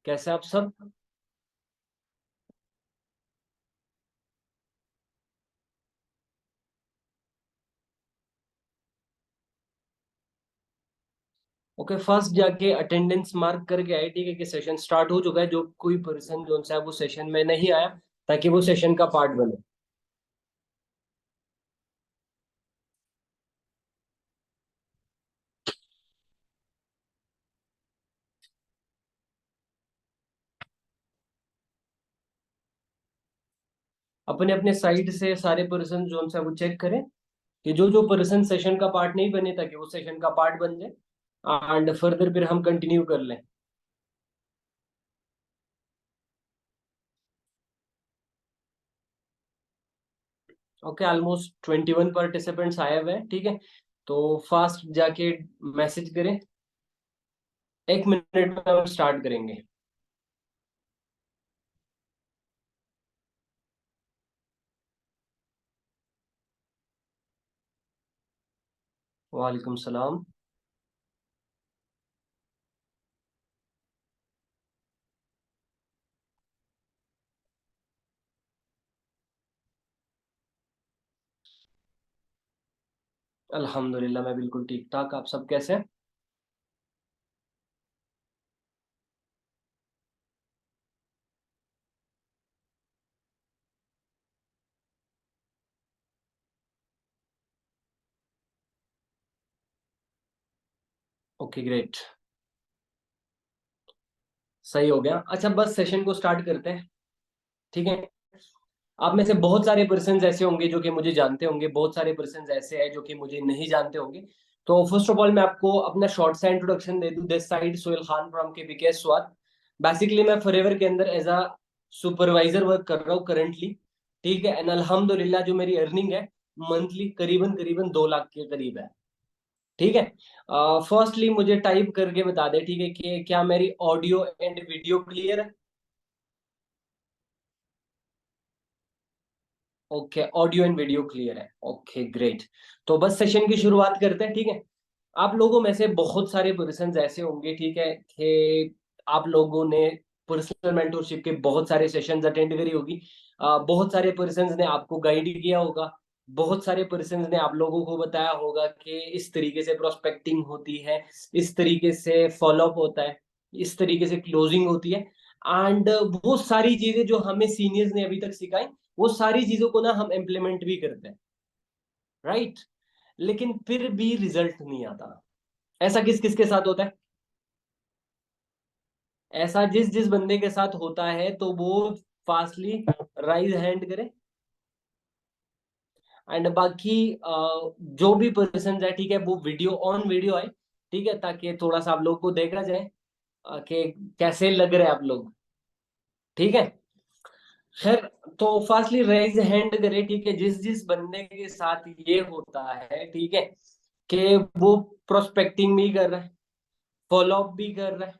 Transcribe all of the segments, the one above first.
कैसे आप सब? ओके, फर्स्ट जाके अटेंडेंस मार्क करके आए, ठीक है, कि सेशन स्टार्ट हो चुका है। जो कोई पर्सन जो सा है वो सेशन में नहीं आया, ताकि वो सेशन का पार्ट बने। अपने अपने साइड से सारे पर्सन जो सा वो चेक करें कि जो जो पर्सन सेशन का पार्ट नहीं बने, ताकि वो सेशन का पार्ट बन जाए एंड फर्दर फिर हम कंटिन्यू कर लें। ओके, ऑलमोस्ट 21 पार्टिसिपेंट्स आए हुए हैं, ठीक है। तो फास्ट जाके मैसेज करें। 1 मिनट में हम स्टार्ट करेंगे। वालेकुम सलाम। अल्हम्दुलिल्लाह, मैं बिल्कुल ठीक ठाक। आप सब कैसे हैं? Okay, great. सही हो गया। अच्छा, बस सेशन को स्टार्ट करते हैं, ठीक है। आप में से बहुत सारे पर्सन ऐसे होंगे जो कि मुझे जानते होंगे, बहुत सारे पर्सन ऐसे हैं जो कि मुझे नहीं जानते होंगे। तो फर्स्ट ऑफ ऑल मैं आपको अपना शॉर्ट सा इंट्रोडक्शन दे दूं। This side Sohail Khan from के विकेश स्वाद। बेसिकली मैं फॉरएवर के अंदर एज अ सुपरवाइजर वर्क कर रहा हूँ करंटली, ठीक है। एंड अल्हम्दुलिल्लाह जो मेरी अर्निंग है मंथली करीबन करीबन 2 लाख के करीब है, ठीक है। फर्स्टली मुझे टाइप करके बता दे, ठीक है, कि क्या मेरी ऑडियो एंड वीडियो क्लियर है? Okay, audio and video clear है। Okay, great. तो बस सेशन की शुरुआत करते हैं, ठीक है। आप लोगों में से बहुत सारे पर्सन ऐसे होंगे, ठीक है, कि आप लोगों ने पर्सनल मेंटोरशिप के बहुत सारे सेशंस अटेंड करी होगी। बहुत सारे पर्सन ने आपको गाइड किया होगा। बहुत सारे पर्सन ने आप लोगों को बताया होगा कि इस तरीके से प्रोस्पेक्टिंग होती है, इस तरीके से फॉलोअप होता है, इस तरीके से क्लोजिंग होती है। एंड वो सारी चीजें जो हमें सीनियर्स ने अभी तक सिखाई, वो सारी चीजों को ना हम इम्प्लीमेंट भी करते हैं, राइट। लेकिन फिर भी रिजल्ट नहीं आता। ऐसा किस किस के साथ होता है? ऐसा जिस जिस बंदे के साथ होता है तो वो फास्टली राइज हैंड करे। एंड बाकी जो भी पर्सन है, ठीक है, वो वीडियो ऑन वीडियो आए, ठीक है, ताकि थोड़ा सा आप लोग को देखा जाए कि कैसे लग रहे हैं आप लोग, ठीक है। खैर, तो फास्टली रेज हैंड करे, ठीक है, जिस जिस बंदे के साथ ये होता है, ठीक है, कि वो प्रोस्पेक्टिंग भी कर रहा है, फॉलो अप भी कर रहा है,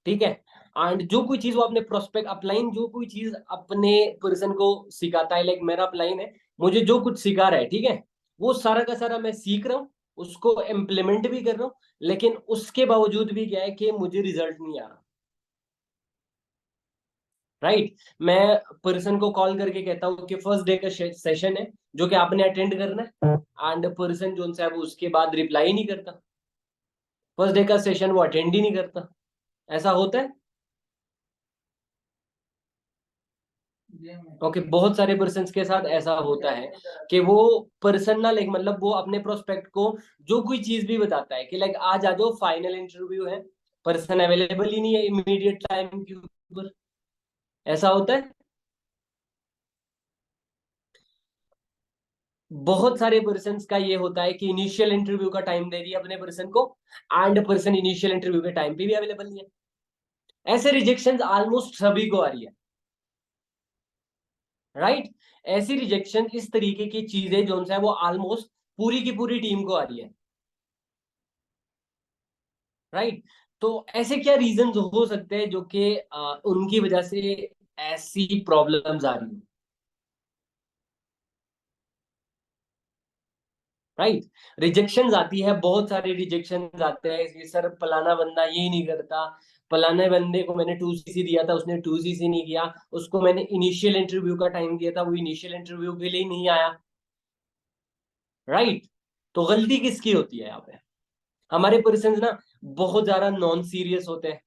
ठीक है। एंड जो कोई चीज वो अपने प्रोस्पेक्ट अपलाइन, जो कोई चीज अपने पर्सन को सिखाता है, लाइक मेरा अपलाइन है, मुझे जो कुछ सिखा रहा है, ठीक है, वो सारा का सारा मैं सीख रहा हूँ, उसको इम्प्लीमेंट भी कर रहा हूँ। लेकिन उसके बावजूद भी क्या है कि मुझे रिजल्ट नहीं आ रहा, राइट। मैं पर्सन को कॉल करके कहता हूँ कि फर्स्ट डे का सेशन है जो कि आपने अटेंड करना है, एंड पर्सन जो है वो उसके बाद रिप्लाई नहीं करता। फर्स्ट डे का सेशन वो अटेंड ही नहीं करता। ऐसा होता है। ओके, बहुत सारे पर्सन के साथ ऐसा होता है कि वो पर्सन ना, लाइक मतलब वो अपने प्रोस्पेक्ट को जो कोई चीज भी बताता है कि लाइक आज आ जाओ फाइनल इंटरव्यू है, पर्सन अवेलेबल ही नहीं है इमीडिएट टाइम के ऊपर। ऐसा होता है। बहुत सारे पर्सन का ये होता है कि इनिशियल इंटरव्यू का टाइम दे दिया अपने पर्सन को, एंड पर्सन इनिशियल इंटरव्यू के टाइम पे भी अवेलेबल नहीं है। ऐसे रिजेक्शन ऑलमोस्ट सभी को आ रही है, राइट। ऐसी रिजेक्शन इस तरीके की चीजें जो है वो ऑलमोस्ट पूरी की पूरी टीम को आ रही है, राइट। तो ऐसे क्या रीजंस हो सकते हैं जो कि उनकी वजह से ऐसी प्रॉब्लम्स आ रही है, राइट। रिजेक्शन आती है, बहुत सारे रिजेक्शन आते हैं कि सर फलाना बंदा ये नहीं करता, फलाने बंदे को मैंने 2cc दिया था, उसने 2cc नहीं किया, उसको मैंने इनिशियल इंटरव्यू का टाइम दिया था, वो इनिशियल इंटरव्यू के लिए नहीं आया। राइट। तो गलती किसकी होती है यहाँ पे? हमारे पर्सन ना बहुत ज्यादा नॉन सीरियस होते हैं।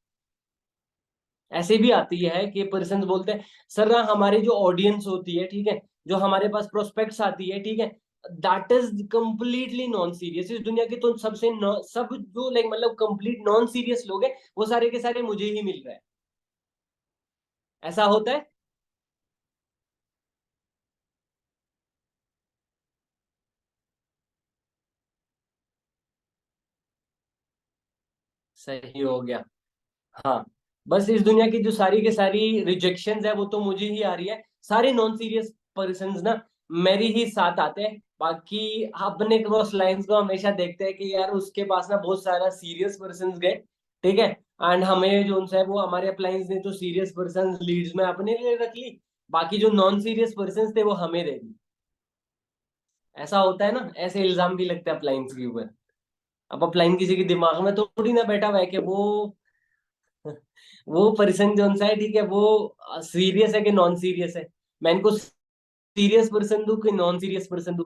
ऐसे भी आती है कि पर्सन बोलते हैं सर ना हमारी जो ऑडियंस होती है, ठीक है, जो हमारे पास प्रोस्पेक्ट्स आती है, ठीक है, that is completely non serious. इस दुनिया के तो सब जो लाइक मतलब कंप्लीट नॉन सीरियस लोग हैं, वो सारे के सारे मुझे ही मिल रहे हैं। ऐसा होता है। सही हो गया। हाँ, बस इस दुनिया की जो सारी के सारी रिजेक्शंस है वो तो मुझे ही आ रही है। सारे नॉन सीरियस पर्सन ना मेरे ही साथ आते हैं। बाकी अपने क्रॉस लाइंस को हमेशा देखते हैं कि यार उसके पास ना बहुत सारा सीरियस पर्सन गए, ठीक है, एंड हमें जो उनसे है वो हमारे अप्लायंस ने तो सीरियस पर्सन लीड्स में अपने लिए रख ली, बाकी जो नॉन सीरियस पर्सन थे वो हमें दे दी। ऐसा होता है ना, ऐसे इल्जाम भी लगते हैं अप्लायंस के ऊपर। अब अप्लायंस किसी के दिमाग में थोड़ी ना बैठा हुआ है कि वो पर्सन जो सा है, ठीक है, वो सीरियस है कि नॉन सीरियस है। मैं इनको सीरियस पर्सन दूं कि नॉन सीरियस पर्सन दूं?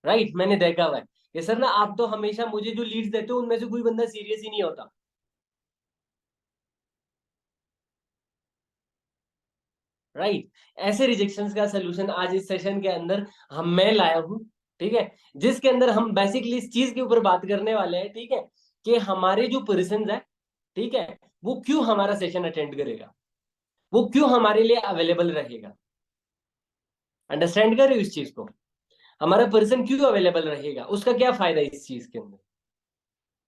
राइट। मैंने देखा हुआ है कि सर ना आप तो हमेशा मुझे जो लीड्स देते हो उनमें से कोई बंदा सीरियस ही नहीं होता। राइट। ऐसे रिजेक्शंस का सोल्यूशन आज इस सेशन के अंदर हम मैं लाया हूं, ठीक है, जिसके अंदर हम बेसिकली इस चीज के ऊपर बात करने वाले हैं, ठीक है, कि हमारे जो पर्सन है, ठीक है, वो क्यों हमारा सेशन अटेंड करेगा, वो क्यों हमारे लिए अवेलेबल रहेगा। अंडरस्टैंड कर रहे हो इस चीज को? हमारा पर्सन क्यों अवेलेबल रहेगा, उसका क्या फायदा है इस चीज के अंदर।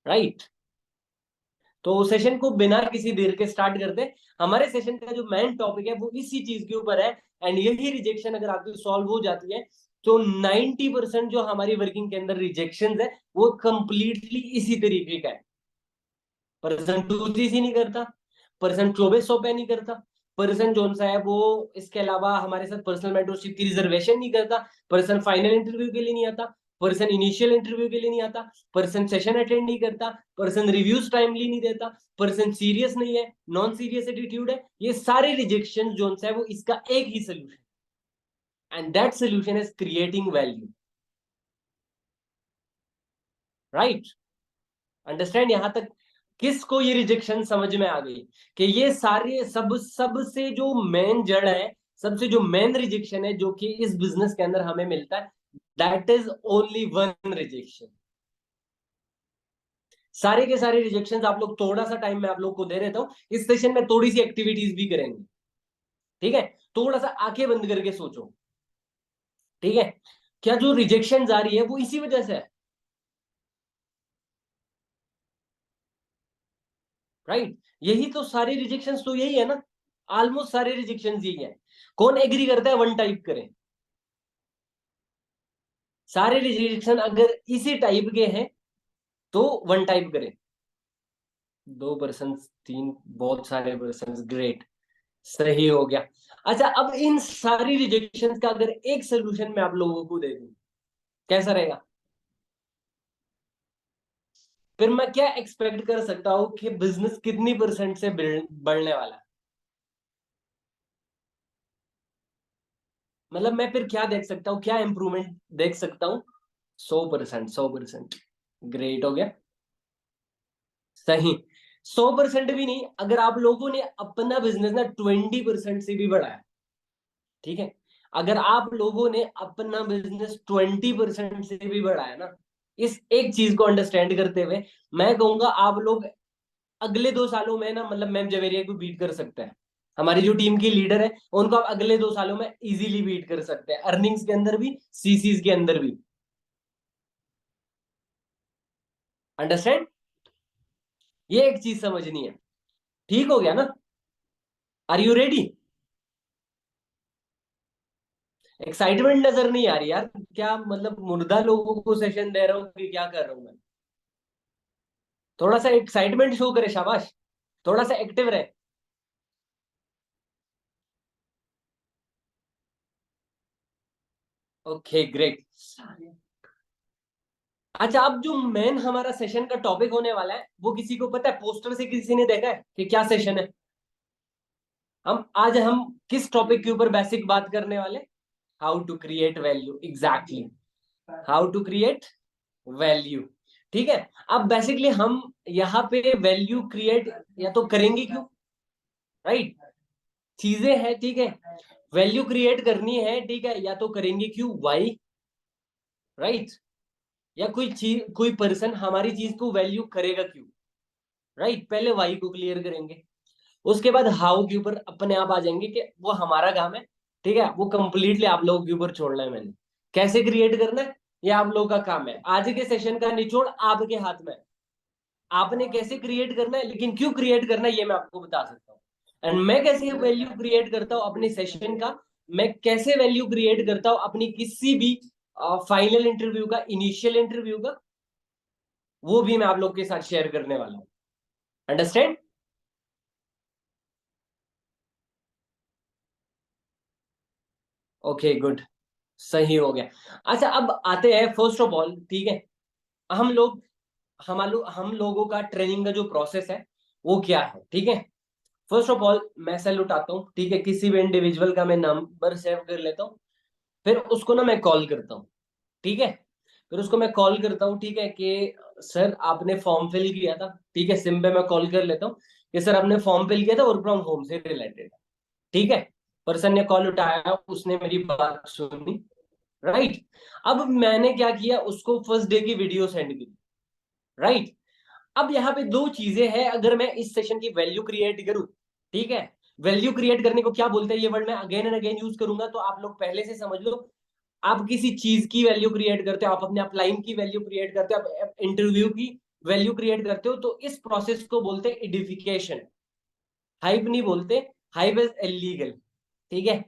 राइट। तो सेशन को बिना किसी देर के स्टार्ट करते हैं। हमारे सेशन का जो मेन टॉपिक है वो इसी चीज के ऊपर है। एंड यही रिजेक्शन अगर आपकी सॉल्व हो जाती है तो 90% जो हमारी वर्किंग के अंदर रिजेक्शन है वो कंप्लीटली इसी तरीके का है। पर्सन 2cc नहीं करता, पर्सन 2400 पे नहीं करता, पर्सन जोन सा है वो इसके अलावा हमारे साथ पर्सनल मेंटरशिप की रिजर्वेशन नहीं करता, पर्सन फाइनल इंटरव्यू के लिए नहीं आता, पर्सन इनिशियल इंटरव्यू के लिए नहीं आता, पर्सन सेशन अटेंड नहीं करता, पर्सन रिव्यूज टाइमली नहीं देता, पर्सन सीरियस नहीं है, नॉन सीरियस एटीट्यूड है। ये सारे रिजेक्शन जोन है वो इसका एक ही solution, and that solution is creating value. Right. Understand यहां तक? किसको ये रिजेक्शन समझ में आ गई कि ये सारे सबसे जो मेन जड़ है, सबसे जो मेन रिजेक्शन है जो कि इस बिजनेस के अंदर हमें मिलता है, that is only one rejection. सारे के सारे रिजेक्शन आप लोग थोड़ा सा टाइम में आप लोग को दे देता हूं, इस सेशन में थोड़ी सी एक्टिविटीज भी करेंगे, ठीक है? थोड़ा सा आंखें बंद करके सोचो, ठीक है, क्या जो रिजेक्शन आ रही है वो इसी वजह से है? राइट। यही तो सारे रिजेक्शन तो यही है ना, ऑलमोस्ट सारे रिजेक्शन यही है। कौन एग्री करता है वन टाइप करें? सारे रिजेक्शन अगर इसी टाइप के हैं तो वन टाइप करें। 2%, तीन, बहुत सारे पर्सन, ग्रेट, सही हो गया। अच्छा, अब इन सारी रिजेक्शन का अगर एक सोल्यूशन मैं आप लोगों को दे दूं, कैसा रहेगा? फिर मैं क्या एक्सपेक्ट कर सकता हूं कि बिजनेस कितनी परसेंट से बढ़ने वाला है? मतलब मैं फिर क्या देख सकता हूँ, क्या इंप्रूवमेंट देख सकता हूँ? 100%, 100%। ग्रेट हो गया। सही। 100% भी नहीं, अगर आप लोगों ने अपना बिजनेस ना 20% से भी बढ़ाया, ठीक है, अगर आप लोगों ने अपना बिजनेस 20% से भी बढ़ाया ना, इस एक चीज को अंडरस्टैंड करते हुए मैं कहूंगा आप लोग अगले 2 सालों में ना मतलब मैम जवेरिया को बीट कर सकते हैं। हमारी जो टीम की लीडर है उनको आप अगले 2 सालों में इजीली बीट कर सकते हैं, अर्निंग्स के अंदर भी, सीसीज के अंदर भी। अंडरस्टैंड? ये एक चीज समझनी है। ठीक हो गया ना? Are you ready? एक्साइटमेंट नजर नहीं आ रही यार, क्या मतलब मुर्दा लोगों को सेशन दे रहा हूँ कि क्या कर रहा हूँ मैं? थोड़ा सा एक्साइटमेंट शो करे, शाबाश, थोड़ा सा एक्टिव रहे। Okay, great. अच्छा, अब जो मेन हमारा सेशन का टॉपिक होने वाला है वो किसी को पता है? पोस्टर से किसी ने देखा है कि क्या सेशन है? हम किस टॉपिक के ऊपर बेसिक बात करने वाले? How to create value, exactly, how to create value. ठीक है। अब बेसिकली हम यहाँ पे वैल्यू क्रिएट या तो करेंगे क्यों? राइट, चीजें हैं, ठीक है। वैल्यू क्रिएट करनी है, ठीक है, या तो करेंगे क्यों, वाई, राइट। या कोई चीज, कोई पर्सन हमारी चीज को वैल्यू करेगा क्यों, राइट। पहले वाई को क्लियर करेंगे, उसके बाद हाउ के ऊपर अपने आप आ जाएंगे कि वो हमारा काम है, ठीक है। वो कंप्लीटली आप लोगों के ऊपर छोड़ना है मैंने। कैसे क्रिएट करना है ये आप लोगों का काम है। आज के सेशन का निचोड़ आपके हाथ में है। आपने कैसे क्रिएट करना है, लेकिन क्यों क्रिएट करना है ये मैं आपको बता सकता हूँ। एंड मैं कैसे वैल्यू क्रिएट करता हूँ अपने सेशन का, मैं कैसे वैल्यू क्रिएट करता हूँ अपनी किसी भी फाइनल इंटरव्यू का, इनिशियल इंटरव्यू का, वो भी मैं आप लोग के साथ शेयर करने वाला हूँ। अंडरस्टैंड? ओके, गुड, सही हो गया। अच्छा, अब आते हैं फर्स्ट ऑफ ऑल, ठीक है। हम लोग हम लोगों का ट्रेनिंग का जो प्रोसेस है वो क्या है, ठीक है। फर्स्ट ऑफ ऑल मैं सेल उठाता हूँ, ठीक है, किसी भी इंडिविजुअल का मैं नंबर सेव कर लेता हूँ। फिर उसको ना मैं कॉल करता हूँ, ठीक है। फिर उसको मैं कॉल करता हूँ, ठीक है, कि सर आपने फॉर्म फिल किया था, ठीक है। सिम पे मैं कॉल कर लेता हूँ कि सर आपने फॉर्म फिल किया था, वर्क फ्रॉम होम से रिलेटेड, ठीक है। पर्सन ने कॉल उठाया, उसने मेरी बात सुनी, राइट। अब मैंने क्या किया, उसको फर्स्ट डे की वीडियो सेंड की, राइट। अब यहाँ पे दो चीजें हैं, अगर मैं इस सेशन की वैल्यू क्रिएट करूं, ठीक है। वैल्यू क्रिएट करने को क्या बोलते हैं, ये वर्ड मैं अगेन एंड अगेन यूज करूंगा, तो आप लोग पहले से समझ लो। आप किसी चीज की वैल्यू क्रिएट करते हो, आप अपने अपलाइन की वैल्यू क्रिएट करते हो, आप इंटरव्यू की वैल्यू क्रिएट करते हो, तो इस प्रोसेस को बोलते हैं एडिफिकेशन। हाइप नहीं बोलते, हाइप इज इलीगल, ठीक है।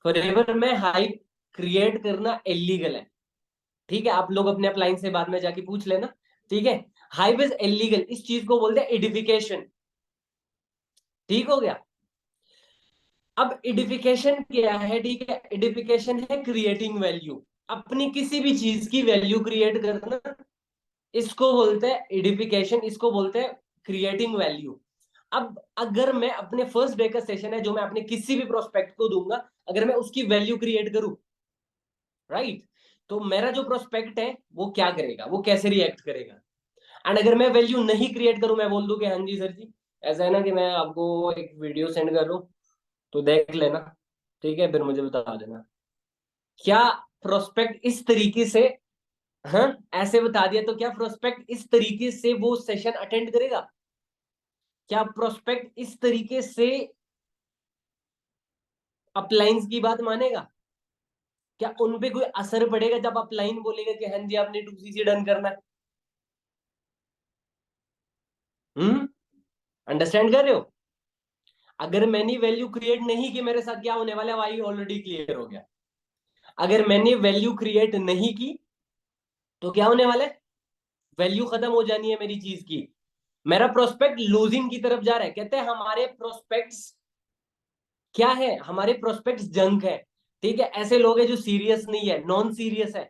फॉरएवर में हाइप क्रिएट करना इलीगल है, ठीक है। आप लोग अपने अपलाइन से बाद में जाके पूछ लेना, ठीक है। हाइप इज इलीगल, इस चीज को बोलते हैं एडिफिकेशन, ठीक हो गया। अब एडिफिकेशन क्या है, ठीक है। एडिफिकेशन है क्रिएटिंग वैल्यू, अपनी किसी भी चीज की वैल्यू क्रिएट करना, इसको बोलते हैं एडिफिकेशन, इसको बोलते हैं क्रिएटिंग वैल्यू। अब अगर मैं अपने फर्स्ट डे का सेशन है जो मैं अपने किसी भी प्रोस्पेक्ट को दूंगा, अगर मैं उसकी वैल्यू क्रिएट करूं, राइट, तो मेरा जो प्रोस्पेक्ट है वो क्या करेगा, वो कैसे रिएक्ट करेगा। एंड अगर मैं वैल्यू नहीं क्रिएट करूं, मैं बोल दूं कि हाँ जी सर जी, ऐसा है ना कि मैं आपको एक वीडियो सेंड कर रहा हूं, तो देख लेना, ठीक है, फिर मुझे बता देना। क्या प्रोस्पेक्ट इस तरीके से, हाँ, ऐसे बता दिया तो क्या प्रोस्पेक्ट इस तरीके से वो सेशन अटेंड करेगा? क्या प्रोस्पेक्ट इस तरीके से अपलाइंस की बात मानेगा? क्या उन पे कोई असर पड़ेगा जब अपलाइन बोलेगा कि हाँ जी आपने 2CC डन करना है? हम्म, अंडरस्टैंड कर रहे हो? अगर मैंने वैल्यू क्रिएट नहीं की, मेरे साथ क्या होने वाला है, वाई ऑलरेडी क्लियर हो गया। अगर मैंने वैल्यू क्रिएट नहीं की तो क्या होने वाला है, वैल्यू खत्म हो जानी है मेरी चीज की, मेरा प्रोस्पेक्ट लूजिंग की तरफ जा रहा है। कहते हैं हमारे प्रोस्पेक्ट्स क्या है, हमारे प्रोस्पेक्ट्स जंक है, ठीक है। ऐसे लोग हैं जो सीरियस नहीं है, नॉन सीरियस है,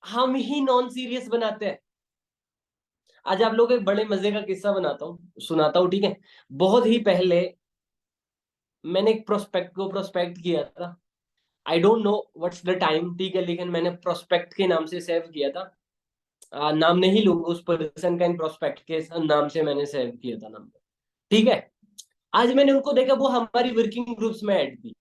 हम ही नॉन सीरियस बनाते हैं। आज आप लोग एक बड़े मजे का किस्सा बनाता हूँ, सुनाता हूँ, ठीक है। बहुत ही पहले मैंने एक प्रोस्पेक्ट को प्रोस्पेक्ट किया था, I don't know what's the time, ठीक है, लेकिन मैंने प्रोस्पेक्ट के नाम से सेव किया था। नाम नहीं लूंगा उस पर्सन का, इन प्रोस्पेक्ट के नाम से मैंने सेव किया था नंबर, ठीक है। आज मैंने उनको देखा, वो हमारी वर्किंग ग्रुप्स में ऐड थी।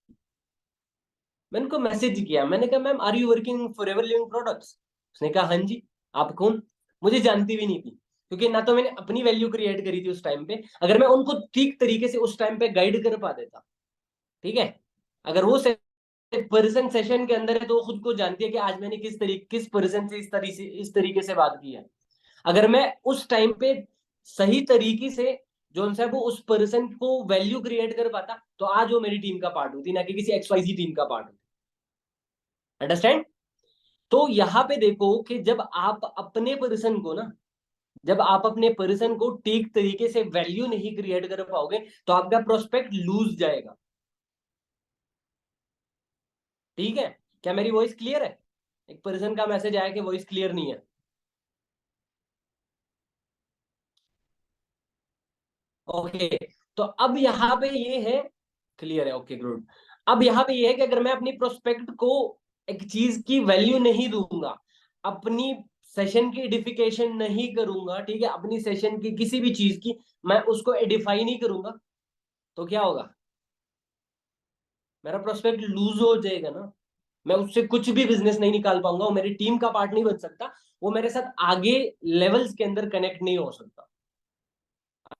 मैंने उनको मैसेज किया, मैंने कहा ma'am are you working for ever living products? उसने कहा हाँ जी। आप कौन? मुझे जानती भी नहीं थी, क्योंकि ना तो मैंने अपनी वैल्यू क्रिएट करी थी उस टाइम पे। अगर मैं उनको ठीक तरीके से उस टाइम पे गाइड कर पा देता, ठीक है, अगर वो पर्सन सेशन के अंदर है तो वो खुद को जानती है कि आज मैंने किस पर्सन से इस तरीके से बात की है। अगर मैं उस टाइम पे सही तरीके से जो है वो उस पर्सन को वैल्यू क्रिएट कर पाता, तो आज वो मेरी टीम का पार्ट होती, ना कि किसी XYZ टीम का पार्ट होती। अंडरस्टैंड? तो यहाँ पे देखो कि जब आप अपने पर्सन को ठीक तरीके से वैल्यू नहीं क्रिएट कर पाओगे, तो आपका प्रोस्पेक्ट लूज जाएगा, ठीक है। क्या मेरी वॉइस क्लियर है? एक पर्सन का मैसेज आया कि वॉइस क्लियर नहीं है। ओके, तो अब यहाँ पे ये है, क्लियर है, ओके गुड। अब यहाँ पे ये है कि अगर मैं अपनी प्रोस्पेक्ट को एक चीज की वैल्यू नहीं दूंगा, अपनी सेशन की एडिफिकेशन नहीं करूंगा, ठीक है, अपनी सेशन की किसी भी चीज की मैं उसको एडिफाई नहीं करूंगा, तो क्या होगा, मेरा प्रोस्पेक्ट लूज हो जाएगा ना। मैं उससे कुछ भी बिजनेस नहीं निकाल पाऊंगा, वो मेरी टीम का पार्ट नहीं बन सकता, वो मेरे साथ आगे लेवल्स के अंदर कनेक्ट नहीं हो सकता।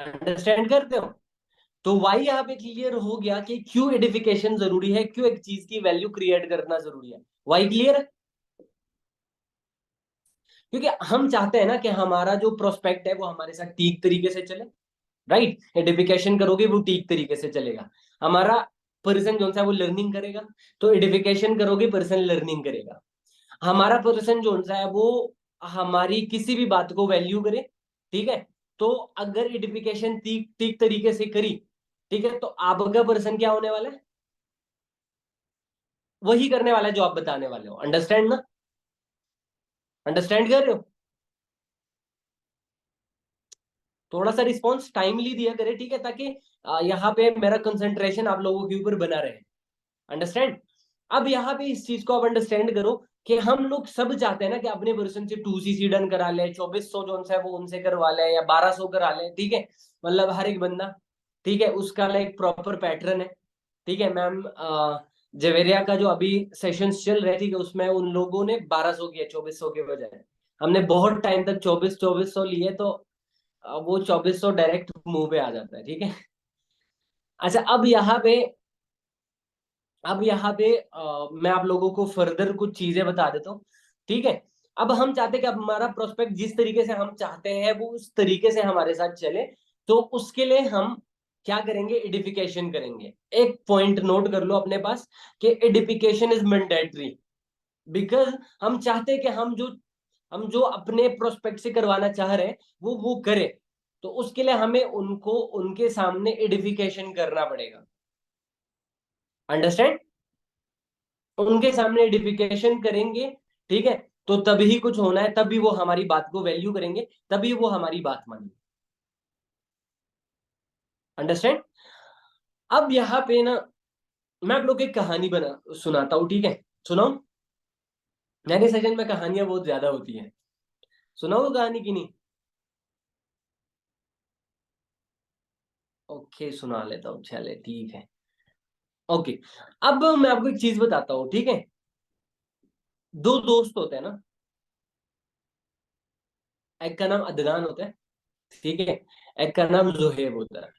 अंडरस्टैंड करते हो? तो वाई यहाँ पे क्लियर हो गया कि क्यों एडिफिकेशन जरूरी है, क्यों एक चीज की वैल्यू क्रिएट करना जरूरी है। वाई क्लियर है? क्योंकि हम चाहते हैं ना कि हमारा जो प्रोस्पेक्ट है वो हमारे साथ ठीक तरीके से चले, राइट। एडिफिकेशन करोगे वो ठीक तरीके से चलेगा। हमारा पर्सन जो सा है वो लर्निंग करेगा, तो एडिफिकेशन करोगे पर्सन लर्निंग करेगा। हमारा पर्सन जो सा है वो हमारी किसी भी बात को वैल्यू करे, ठीक है। तो अगर एडिफिकेशन ठीक ठीक तरीके से करी, ठीक है, तो आपका पर्सन क्या होने वाला है, वही करने वाला है जो आप बताने वाले हो। अंडरस्टैंड ना? अंडरस्टैंड कर रहे हो? थोड़ा सा रिस्पॉन्स टाइमली दिया करे, ठीक है, ताकि यहाँ पे मेरा कंसंट्रेशन आप लोगों के ऊपर बना रहे। अंडरस्टैंड? अब यहाँ पे इस चीज को आप अंडरस्टैंड करो कि हम लोग सब चाहते हैं ना कि अपने पर्सन से 2cc डन करा ले, 2400 जो है वो उनसे करवा ले, या 1200 करा ले, ठीक है। मतलब हर एक बंदा, ठीक है, उसका एक प्रॉपर पैटर्न है, ठीक है। मैम जवेरिया का जो अभी सेशंस चल रहे, ठीक है, उसमें उन लोगों ने 1200 किया 2400 के बजाय। हमने बहुत टाइम तक 2400 लिए, तो वो 2400 डायरेक्ट मुंह पे आ जाता है, ठीक है। अच्छा, अब यहाँ पे मैं आप लोगों को फर्दर कुछ चीजें बता देता हूँ, ठीक है। अब हम चाहते हैं कि अब हमारा प्रोस्पेक्ट जिस तरीके से हम चाहते हैं वो उस तरीके से हमारे साथ चले, तो उसके लिए हम क्या करेंगे, एडिफिकेशन करेंगे। एक पॉइंट नोट कर लो अपने पास कि एडिफिकेशन इज मैंडेटरी, बिकॉज हम चाहते हैं कि हम जो अपने प्रोस्पेक्ट से करवाना चाह रहे हैं वो करे, तो उसके लिए हमें उनको उनके सामने एडिफिकेशन करना पड़ेगा। अंडरस्टैंड? उनके सामने एडिफिकेशन करेंगे, ठीक है, तो तभी कुछ होना है, तभी वो हमारी बात को वैल्यू करेंगे, तभी वो हमारी बात मानेंगे। अंडरस्टैंड? अब यहाँ पे ना मैं आप लोग को एक कहानी बना सुनाता हूँ, ठीक है। सुनाओ? मेरे सेशन में कहानियां बहुत ज्यादा होती हैं, सुनाओ कहानी की नहीं? ओके, सुना लेता हूँ, चले ठीक है। ओके, अब मैं आपको एक चीज बताता हूँ, ठीक है। दो दोस्त होते हैं ना, एक का नाम अदनान होता है, ठीक है, एक का नाम जुहेब होता है,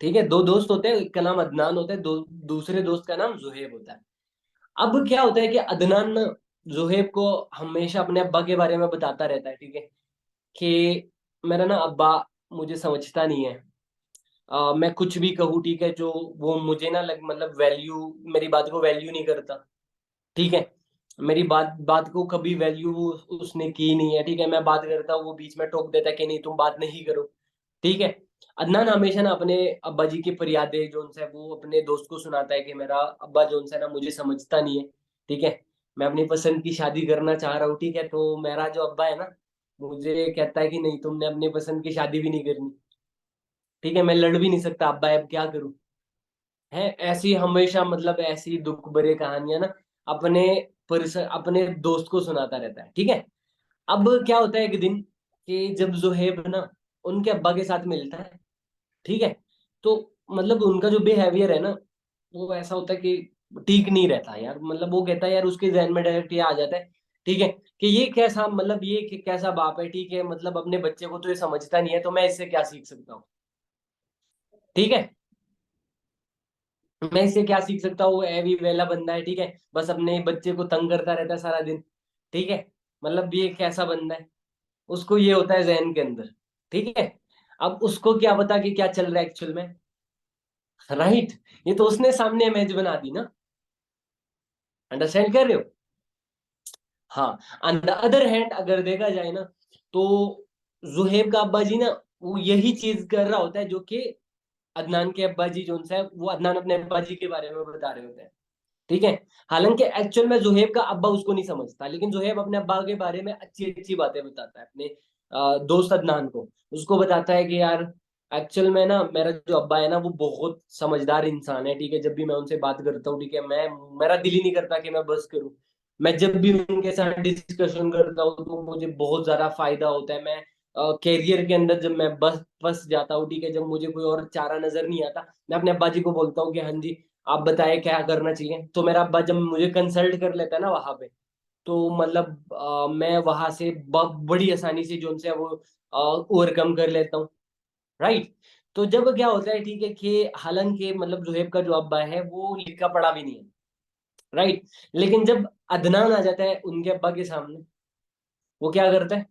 ठीक है। दो दोस्त होते हैं, एक का नाम अदनान होता है, दूसरे दोस्त का नाम जुहेब होता है। अब क्या होता है कि अदनान ना जुहेब को हमेशा अपने अब्बा के बारे में बताता रहता है, ठीक है, कि मेरा ना अब्बा मुझे समझता नहीं है। मैं कुछ भी कहूँ, ठीक है, जो वो मुझे ना मतलब वैल्यू, मेरी बात को वैल्यू नहीं करता, ठीक है। मेरी बात बात को कभी वैल्यू उसने की नहीं है, ठीक है। मैं बात करता हूँ, वो बीच में टोक देता है कि नहीं तुम बात नहीं करो, ठीक है। अदनान हमेशा ना अपने अब्बा जी की फरियादें जो उनसे वो अपने दोस्त को सुनाता है कि मेरा अब्बा जो उनसे ना मुझे समझता नहीं है, ठीक है। मैं अपनी पसंद की शादी करना चाह रहा हूँ, ठीक है, तो मेरा जो अब्बा है ना मुझे कहता है कि नहीं तुमने अपनी पसंद की शादी भी नहीं करनी, ठीक है। मैं लड़ भी नहीं सकता, अब्बा अब क्या करूँ, है। ऐसी हमेशा मतलब ऐसी दुख भरी कहानियां ना अपने अपने दोस्त को सुनाता रहता है, ठीक है। अब क्या होता है एक दिन कि जब जुहेब ना उनके अब्बा के साथ मिलता है, ठीक है, तो मतलब उनका जो बिहेवियर है ना वो ऐसा होता है कि ठीक नहीं रहता यार। मतलब वो कहता है यार, उसके जहन में डायरेक्ट ये आ जाता है, ठीक है, कि ये कैसा, मतलब ये कैसा बाप है, ठीक है, मतलब अपने बच्चे को तो ये समझता नहीं है, तो मैं इससे क्या सीख सकता हूँ, ठीक है। मैं इससे क्या सीख सकता हूँ, एवी वेला बंदा है, ठीक है, बस अपने बच्चे को तंग करता रहता है सारा दिन, ठीक है। मतलब ये कैसा बंदा है, उसको ये होता है जहन के अंदर, ठीक है। अब उसको क्या पता कि क्या चल रहा है एक्चुअल में, राइट। ये तो उसने सामने इमेज बना दी ना। अंडरस्टैंड कर रहे हो? हाँ। ऑन द अदर हैंड अगर देखा जाए ना, तो जुहेब का अब्बा जी ना वो यही चीज कर रहा होता है जो कि अदनान के अब्बा जी जो है वो अदनान अपने अब्बा जी के बारे में बता रहे होते हैं, ठीक है। हालांकि एक्चुअल में जुहेब का अब्बा उसको नहीं समझता, लेकिन जुहेब अपने अब्बा के बारे में अच्छी अच्छी बातें बताता है अपने दोस्त अदनान को। उसको बताता है कि यार एक्चुअल में ना मेरा जो अब्बा है ना वो बहुत समझदार इंसान है, ठीक है। जब भी मैं उनसे बात करता हूँ, ठीक है, मैं मेरा दिल ही नहीं करता कि मैं बस करूँ। मैं जब भी उनके साथ डिस्कशन करता हूँ तो मुझे बहुत ज्यादा फायदा होता है। मैं कैरियर के अंदर जब मैं बस फंस जाता हूँ, ठीक है, जब मुझे कोई और चारा नजर नहीं आता, मैं अपने अब्बा जी को बोलता हूँ कि हाँ जी आप बताएं क्या करना चाहिए। तो मेरा अब्बा जब मुझे कंसल्ट कर लेता है ना वहां पे, तो मतलब मैं वहां से बड़ी आसानी से जो उनसे वो ओवरकम कर लेता हूँ। राइट। तो जब क्या होता है, ठीक है, कि हालांकि मतलब जुहेब का जो अब्बा है वो लिखा पढ़ा भी नहीं है। राइट। लेकिन जब अदनान आ जाता है उनके अब्बा के सामने, वो क्या करता है,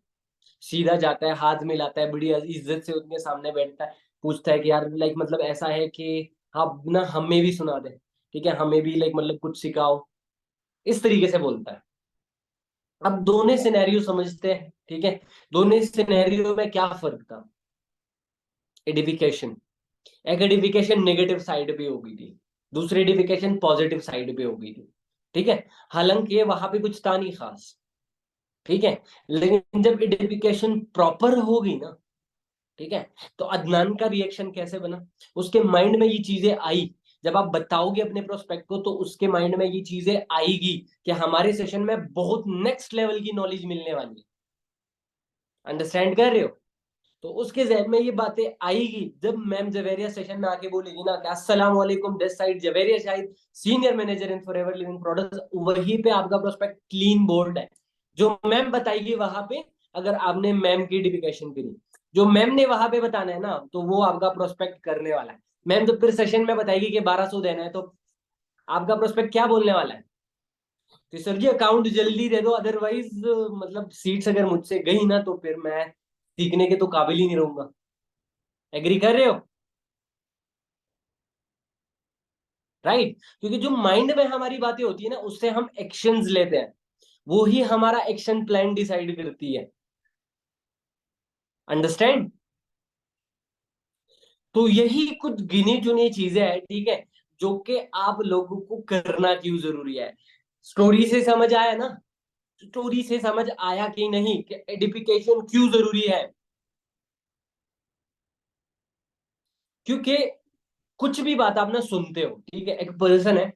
सीधा जाता है, हाथ मिलाता है, बड़ी इज्जत से उनके सामने बैठता है, पूछता है कि यार लाइक मतलब ऐसा है कि आप ना हमें भी सुना दे, ठीक है, हमें भी लाइक मतलब कुछ सिखाओ, इस तरीके से बोलता है। अब दोनों सिनेरियो समझते हैं, ठीक है। दोनों सिनेरियो में क्या फर्क था, एडिफिकेशन। एक एडिफिकेशन नेगेटिव साइड पे हो गई थी, दूसरी एडिफिकेशन पॉजिटिव साइड पे हो गई थी, ठीक है। हालांकि वहां पे कुछ था नहीं खास, ठीक है। लेकिन जब एडिफिकेशन प्रॉपर हो गई ना, ठीक है, तो अदनान का रिएक्शन कैसे बना, उसके माइंड में ये चीजें आई। जब आप बताओगे अपने प्रोस्पेक्ट को तो उसके माइंड में ये चीजें आएगी कि हमारे सेशन में बहुत नेक्स्ट लेवल की नॉलेज मिलने वाली है। अंडरस्टैंड कर रहे हो। तो उसके जहन में ये बातें आएगी जब मैम जवेरिया सेशन में आके बोलेगी ना कि अस्सलाम वालेकुम this side Javeria Shahid, senior manager in forever living products. वहीं पे आपका प्रोस्पेक्ट क्लीन बोर्ड है। जो मैम बताएगी वहां पे, अगर आपने मैम की डिफिकेशन करी, जो मैम ने वहां पे बताना है ना, तो वो आपका प्रोस्पेक्ट करने वाला है। मैम जब फिर सेशन में बताएगी कि 1200 देना है, तो आपका प्रोस्पेक्ट क्या बोलने वाला है कि सर जी अकाउंट जल्दी दे दो, अदरवाइज मतलब सीट्स अगर मुझसे गई ना तो फिर मैं सीखने के तो काबिल ही नहीं रहूंगा। एग्री कर रहे हो। राइट। क्योंकि जो माइंड में हमारी बातें होती है ना उससे हम एक्शंस लेते हैं, वो ही हमारा एक्शन प्लान डिसाइड करती है। अंडरस्टैंड। तो यही कुछ गिनी चुनी चीजें हैं, ठीक है, जो कि आप लोगों को करना क्यों जरूरी है। स्टोरी से समझ आया ना, स्टोरी से समझ आया कि नहीं कि एडिफिकेशन क्यों जरूरी है। क्योंकि कुछ भी बात आप ना सुनते हो, ठीक है, एक पर्सन है,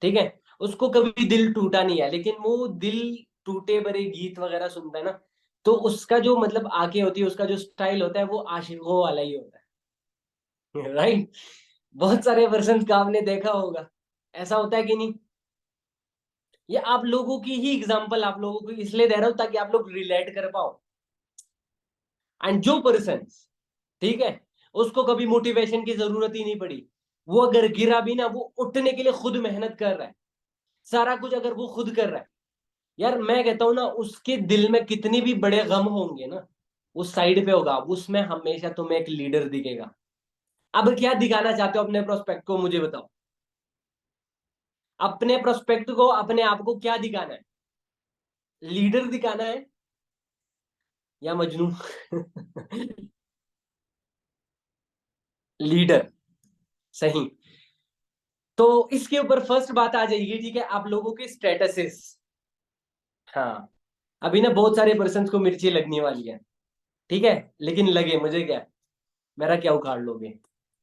ठीक है, उसको कभी दिल टूटा नहीं है, लेकिन वो दिल टूटे भरे गीत वगैरह सुनता है ना, तो उसका जो मतलब आके होती है, उसका जो स्टाइल होता है वो आशिकों वाला ही होता है। राइट। बहुत सारे पर्सन का आपने देखा होगा, ऐसा होता है कि नहीं। ये आप लोगों की ही एग्जांपल आप लोगों को इसलिए दे रहा हूं ताकि आप लोग रिलेट कर पाओ। एंड जो पर्सन, ठीक है, उसको कभी मोटिवेशन की जरूरत ही नहीं पड़ी, वो अगर गिरा भी ना वो उठने के लिए खुद मेहनत कर रहा है, सारा कुछ अगर वो खुद कर रहा है, यार मैं कहता हूं ना उसके दिल में कितनी भी बड़े गम होंगे ना, उस साइड पे होगा, उसमें हमेशा तुम्हें एक लीडर दिखेगा। अब क्या दिखाना चाहते हो अपने प्रोस्पेक्ट को, मुझे बताओ। अपने प्रोस्पेक्ट को, अपने आप को क्या दिखाना है, लीडर दिखाना है या मजनू। लीडर। सही। तो इसके ऊपर फर्स्ट बात आ जाएगी, ठीक है, आप लोगों के स्टेटसेस। हाँ। अभी ना बहुत सारे पर्सन को मिर्ची लगने वाली है, ठीक है, लेकिन लगे मुझे क्या, मेरा क्या उखाड़ लोगे,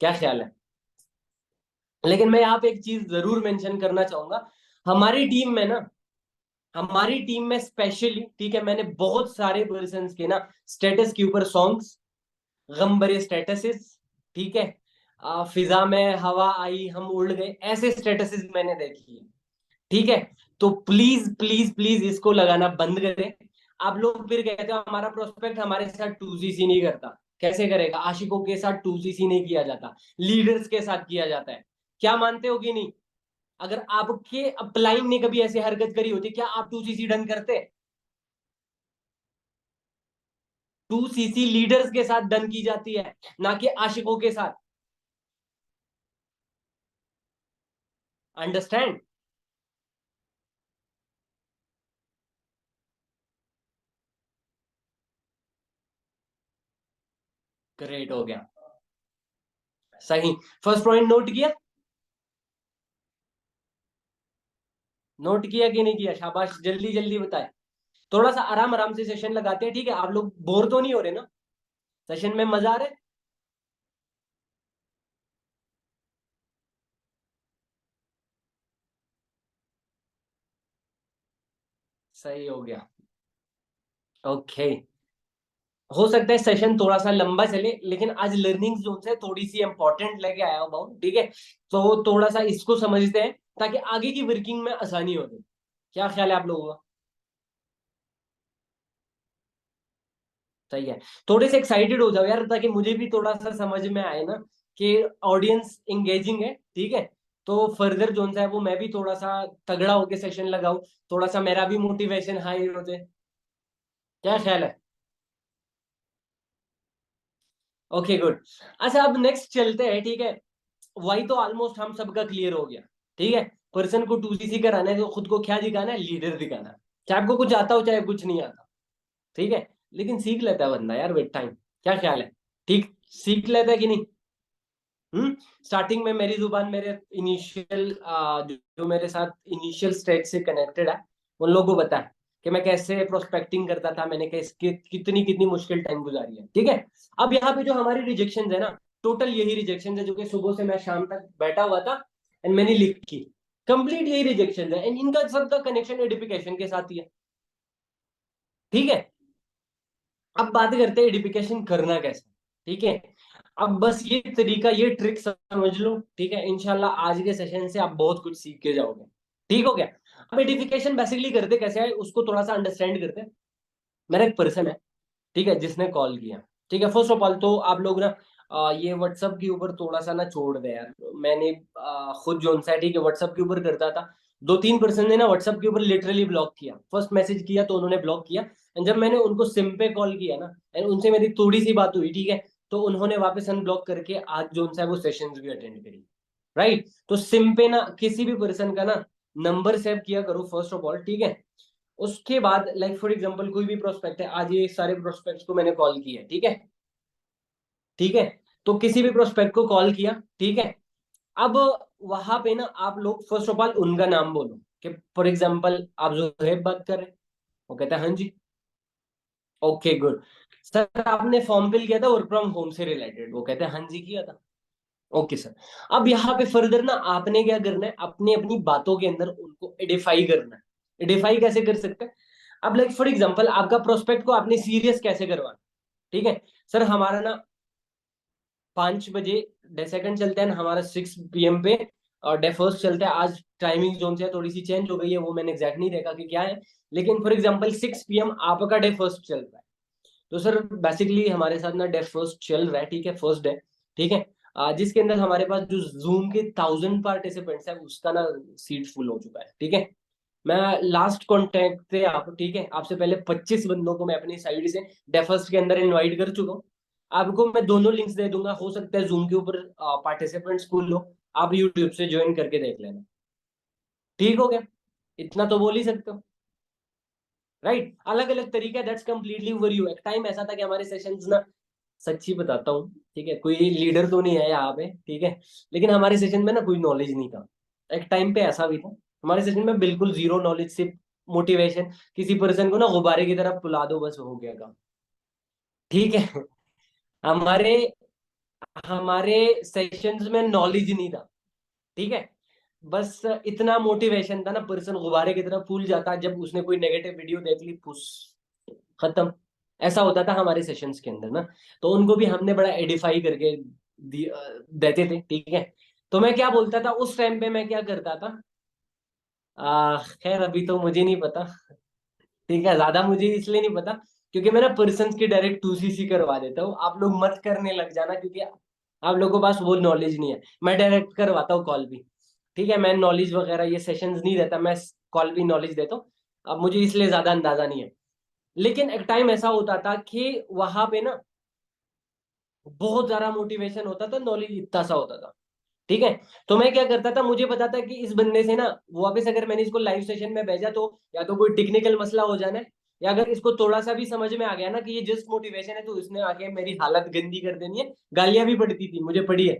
क्या ख्याल है। लेकिन मैं यहाँ पे एक चीज जरूर मेंशन करना चाहूंगा। हमारी टीम में ना, हमारी टीम में स्पेशली, ठीक है, मैंने बहुत सारे पर्सन के ना स्टेटस के ऊपर सॉन्ग्स, गम भरे स्टेटसेस, ठीक है, फिजा में हवा आई हम उड़ गए, ऐसे स्टेटसेस मैंने देखी है, ठीक है। तो प्लीज प्लीज प्लीज इसको लगाना बंद करें। आप लोग फिर कहते हो हमारा प्रोस्पेक्ट हमारे साथ टू सी नहीं करता, कैसे करेगा, आशिकों के साथ टू सी नहीं किया जाता, लीडर्स के साथ किया जाता है। क्या मानते हो कि नहीं। अगर आपके अपलाइन ने कभी ऐसी हरकत करी होती, क्या आप टू सी डन करते। टू सी लीडर्स के साथ डन की जाती है, ना कि आशिकों के साथ। अंडरस्टैंड। ग्रेट हो गया। सही। फर्स्ट पॉइंट नोट किया, नोट किया कि नहीं किया, शाबाश, जल्दी जल्दी बताए। थोड़ा सा आराम आराम से सेशन लगाते हैं, ठीक है, आप लोग बोर तो नहीं हो रहे ना, सेशन में मजा आ रहा है। सही हो गया। ओके, हो सकता है सेशन थोड़ा सा लंबा चले, लेकिन आज लर्निंग जोन से थोड़ी सी इंपॉर्टेंट लेके आया हूँ, ठीक है। तो थोड़ा सा इसको समझते हैं ताकि आगे की वर्किंग में आसानी हो जाए। क्या ख्याल है आप लोगों का? सही है। थोड़े से एक्साइटेड हो जाओ यार, ताकि मुझे भी थोड़ा सा समझ में आए ना कि ऑडियंस इंगेजिंग है, ठीक है। तो फर्दर जोन सा है वो मैं भी थोड़ा सा तगड़ा होके सेशन लगाऊं, थोड़ा सा मेरा भी मोटिवेशन हाई हो जाए। क्या ख्याल है? Okay good. अच्छा, अब नेक्स्ट चलते हैं, ठीक है। वही तो ऑलमोस्ट हम सबका क्लियर हो गया, ठीक है। पर्सन को 2CC कराना है तो खुद को क्या दिखाना है? लीडर दिखाना है। चाहे आपको कुछ आता हो चाहे कुछ नहीं आता, ठीक है। लेकिन सीख लेता है बंदा यार विद टाइम। क्या ख्याल है? ठीक, सीख लेता है कि नहीं? स्टार्टिंग में मेरी जुबान मेरे इनिशियल जो मेरे साथ इनिशियल स्टेज से कनेक्टेड है, उन लोगों को पता है कि मैं कैसे प्रोस्पेक्टिंग करता था, मैंने कैसे कितनी कितनी मुश्किल टाइम गुजारी है, ठीक है। अब यहाँ पे जो हमारी रिजेक्शन है ना, टोटल यही रिजेक्शन है जो कि सुबह से मैं शाम तक बैठा हुआ था एंड मैंने लिख की। कंप्लीट यही रिजेक्शन है एंड इनका सबका कनेक्शन एडिफिकेशन के साथ ही है, ठीक है। अब बात करते हैं एडिफिकेशन करना कैसे, ठीक है। अब बस ये तरीका, ये ट्रिक समझ लो, ठीक है। इंशाल्लाह आज के सेशन से आप बहुत कुछ सीख के जाओगे। ठीक हो गया? अब एडिफिकेशन बेसिकली करते कैसे है उसको थोड़ा सा अंडरस्टैंड करते हैं। मेरा एक पर्सन है, ठीक है, जिसने कॉल किया, ठीक है। फर्स्ट ऑफ ऑल तो आप लोग ना ये व्हाट्सअप के ऊपर थोड़ा सा ना छोड़ दे यार। मैंने खुद जो सा है, ठीक है, व्हाट्सअप के ऊपर करता था। 2-3 पर्सन ने ना व्हाट्सअप के ऊपर लिटरली ब्लॉक किया। फर्स्ट मैसेज किया तो उन्होंने ब्लॉक किया, एंड जब मैंने उनको सिम पे कॉल किया ना एंड उनसे मेरी थोड़ी सी बात हुई, ठीक है, तो उन्होंने वापस अनब्लॉक करके आज जो सा है वो सेशंस भी अटेंड करी। राइट? तो सिम पे ना किसी भी पर्सन का ना नंबर सेव किया करो फर्स्ट ऑफ ऑल, ठीक है। उसके बाद लाइक फॉर एग्जांपल कोई भी प्रोस्पेक्ट है, आज ये सारे प्रोस्पेक्ट्स को मैंने कॉल किया है, ठीक है। ठीक है, तो किसी भी प्रोस्पेक्ट को कॉल किया, ठीक है। अब वहां पे ना आप लोग फर्स्ट ऑफ ऑल उनका नाम बोलो कि फॉर एग्जांपल आप जोहेब बात कर रहे हैं। वो कहता है हाँ जी। Okay good. सर आपने फॉर्म फिल किया था वर्क फ्रॉम होम से रिलेटेड? वो कहते हैं हाँ जी किया था। Okay sir. अब यहाँ पे फर्दर ना आपने क्या करना है, अपने अपनी बातों के अंदर उनको एडिफाई करना है। एडिफाई कैसे कर सकते हैं? अब लाइक फॉर एग्जांपल आपका प्रोस्पेक्ट को आपने सीरियस कैसे करवाना, ठीक है। सर हमारा ना 5 बजे डे सेकंड चलते हैं ना, हमारा 6 PM पे और डे फर्स्ट चलता है। आज टाइमिंग जोन से थोड़ी सी चेंज हो गई है, वो मैंने एग्जैक्ट नहीं देखा कि क्या है। लेकिन फॉर एग्जांपल 6 PM आपका डे फर्स्ट चल रहा है। तो सर बेसिकली हमारे साथ ना डे फर्स्ट चल रहा है, ठीक है, फर्स्ट डे, ठीक है। जिसके अंदर हमारे पास जो जूम के 1000 पार्टिसिपेंट्स है उसका ना सीट फुल हो चुका है, ठीक है। मैं लास्ट कांटेक्ट थे आप, ठीक है, आपसे पहले 25 बंदों को मैं अपनी साइड से डे फर्स्ट के अंदर इनवाइट कर चुका हूँ। आपको मैं दोनों लिंक्स दे दूंगा, हो सकता है जूम के ऊपर पार्टिसिपेंट्स खोल लो, आप यूट्यूब से ज्वाइन करके देख लेना। ठीक हो गया? इतना तो बोल ही सकते हो। राइट? अलग अलग तरीका, दैट्स कंप्लीटली ओवर यू। एक टाइम ऐसा था कि हमारे सेशंस ना, सच्ची बताता हूँ, ठीक है, कोई लीडर तो नहीं है यहाँ पे, ठीक है, लेकिन हमारे सेशन में ना कोई नॉलेज नहीं था। एक टाइम पे ऐसा भी था हमारे सेशन में बिल्कुल जीरो नॉलेज, सिर्फ मोटिवेशन। किसी पर्सन को ना गुब्बारे की तरफ फुला दो, बस हो गया काम। ठीक है। हमारे हमारे सेशंस में नॉलेज नहीं था, ठीक है। बस इतना मोटिवेशन था ना, पर्सन गुब्बारे की तरफ फूल जाता जब उसने कोई नेगेटिव वीडियो देख ली, फुस, खत्म। ऐसा होता था हमारे सेशंस के अंदर ना। तो उनको भी हमने बड़ा एडिफाई करके देते थे, ठीक है। तो मैं क्या बोलता था उस टाइम पे, मैं क्या करता था, खैर अभी तो मुझे नहीं पता, ठीक है, ज्यादा मुझे इसलिए नहीं पता क्योंकि मैं ना पर्सन की डायरेक्ट 2CC करवा देता हूँ। आप लोग मत करने लग जाना क्योंकि आप लोगों के पास वो नॉलेज नहीं है। मैं डायरेक्ट करवाता हूँ कॉल भी, ठीक है। मैं नॉलेज वगैरह ये सेशंस नहीं देता, मैं कॉल भी नॉलेज देता हूँ। अब मुझे इसलिए ज्यादा अंदाजा नहीं है। लेकिन एक टाइम ऐसा होता था कि वहां पे ना बहुत ज्यादा मोटिवेशन होता था, नॉलेज इतना सा होता था, ठीक है। तो मैं क्या करता था, मुझे पता था कि इस बंदे से ना वापस अगर मैंने इसको लाइव सेशन में भेजा तो या तो कोई टेक्निकल मसला हो जाना है, या अगर इसको थोड़ा सा भी समझ में आ गया ना कि ये जस्ट मोटिवेशन है, तो इसने आके मेरी हालत गंदी कर देनी है। गालियां भी पड़ती थी, मुझे पड़ी है।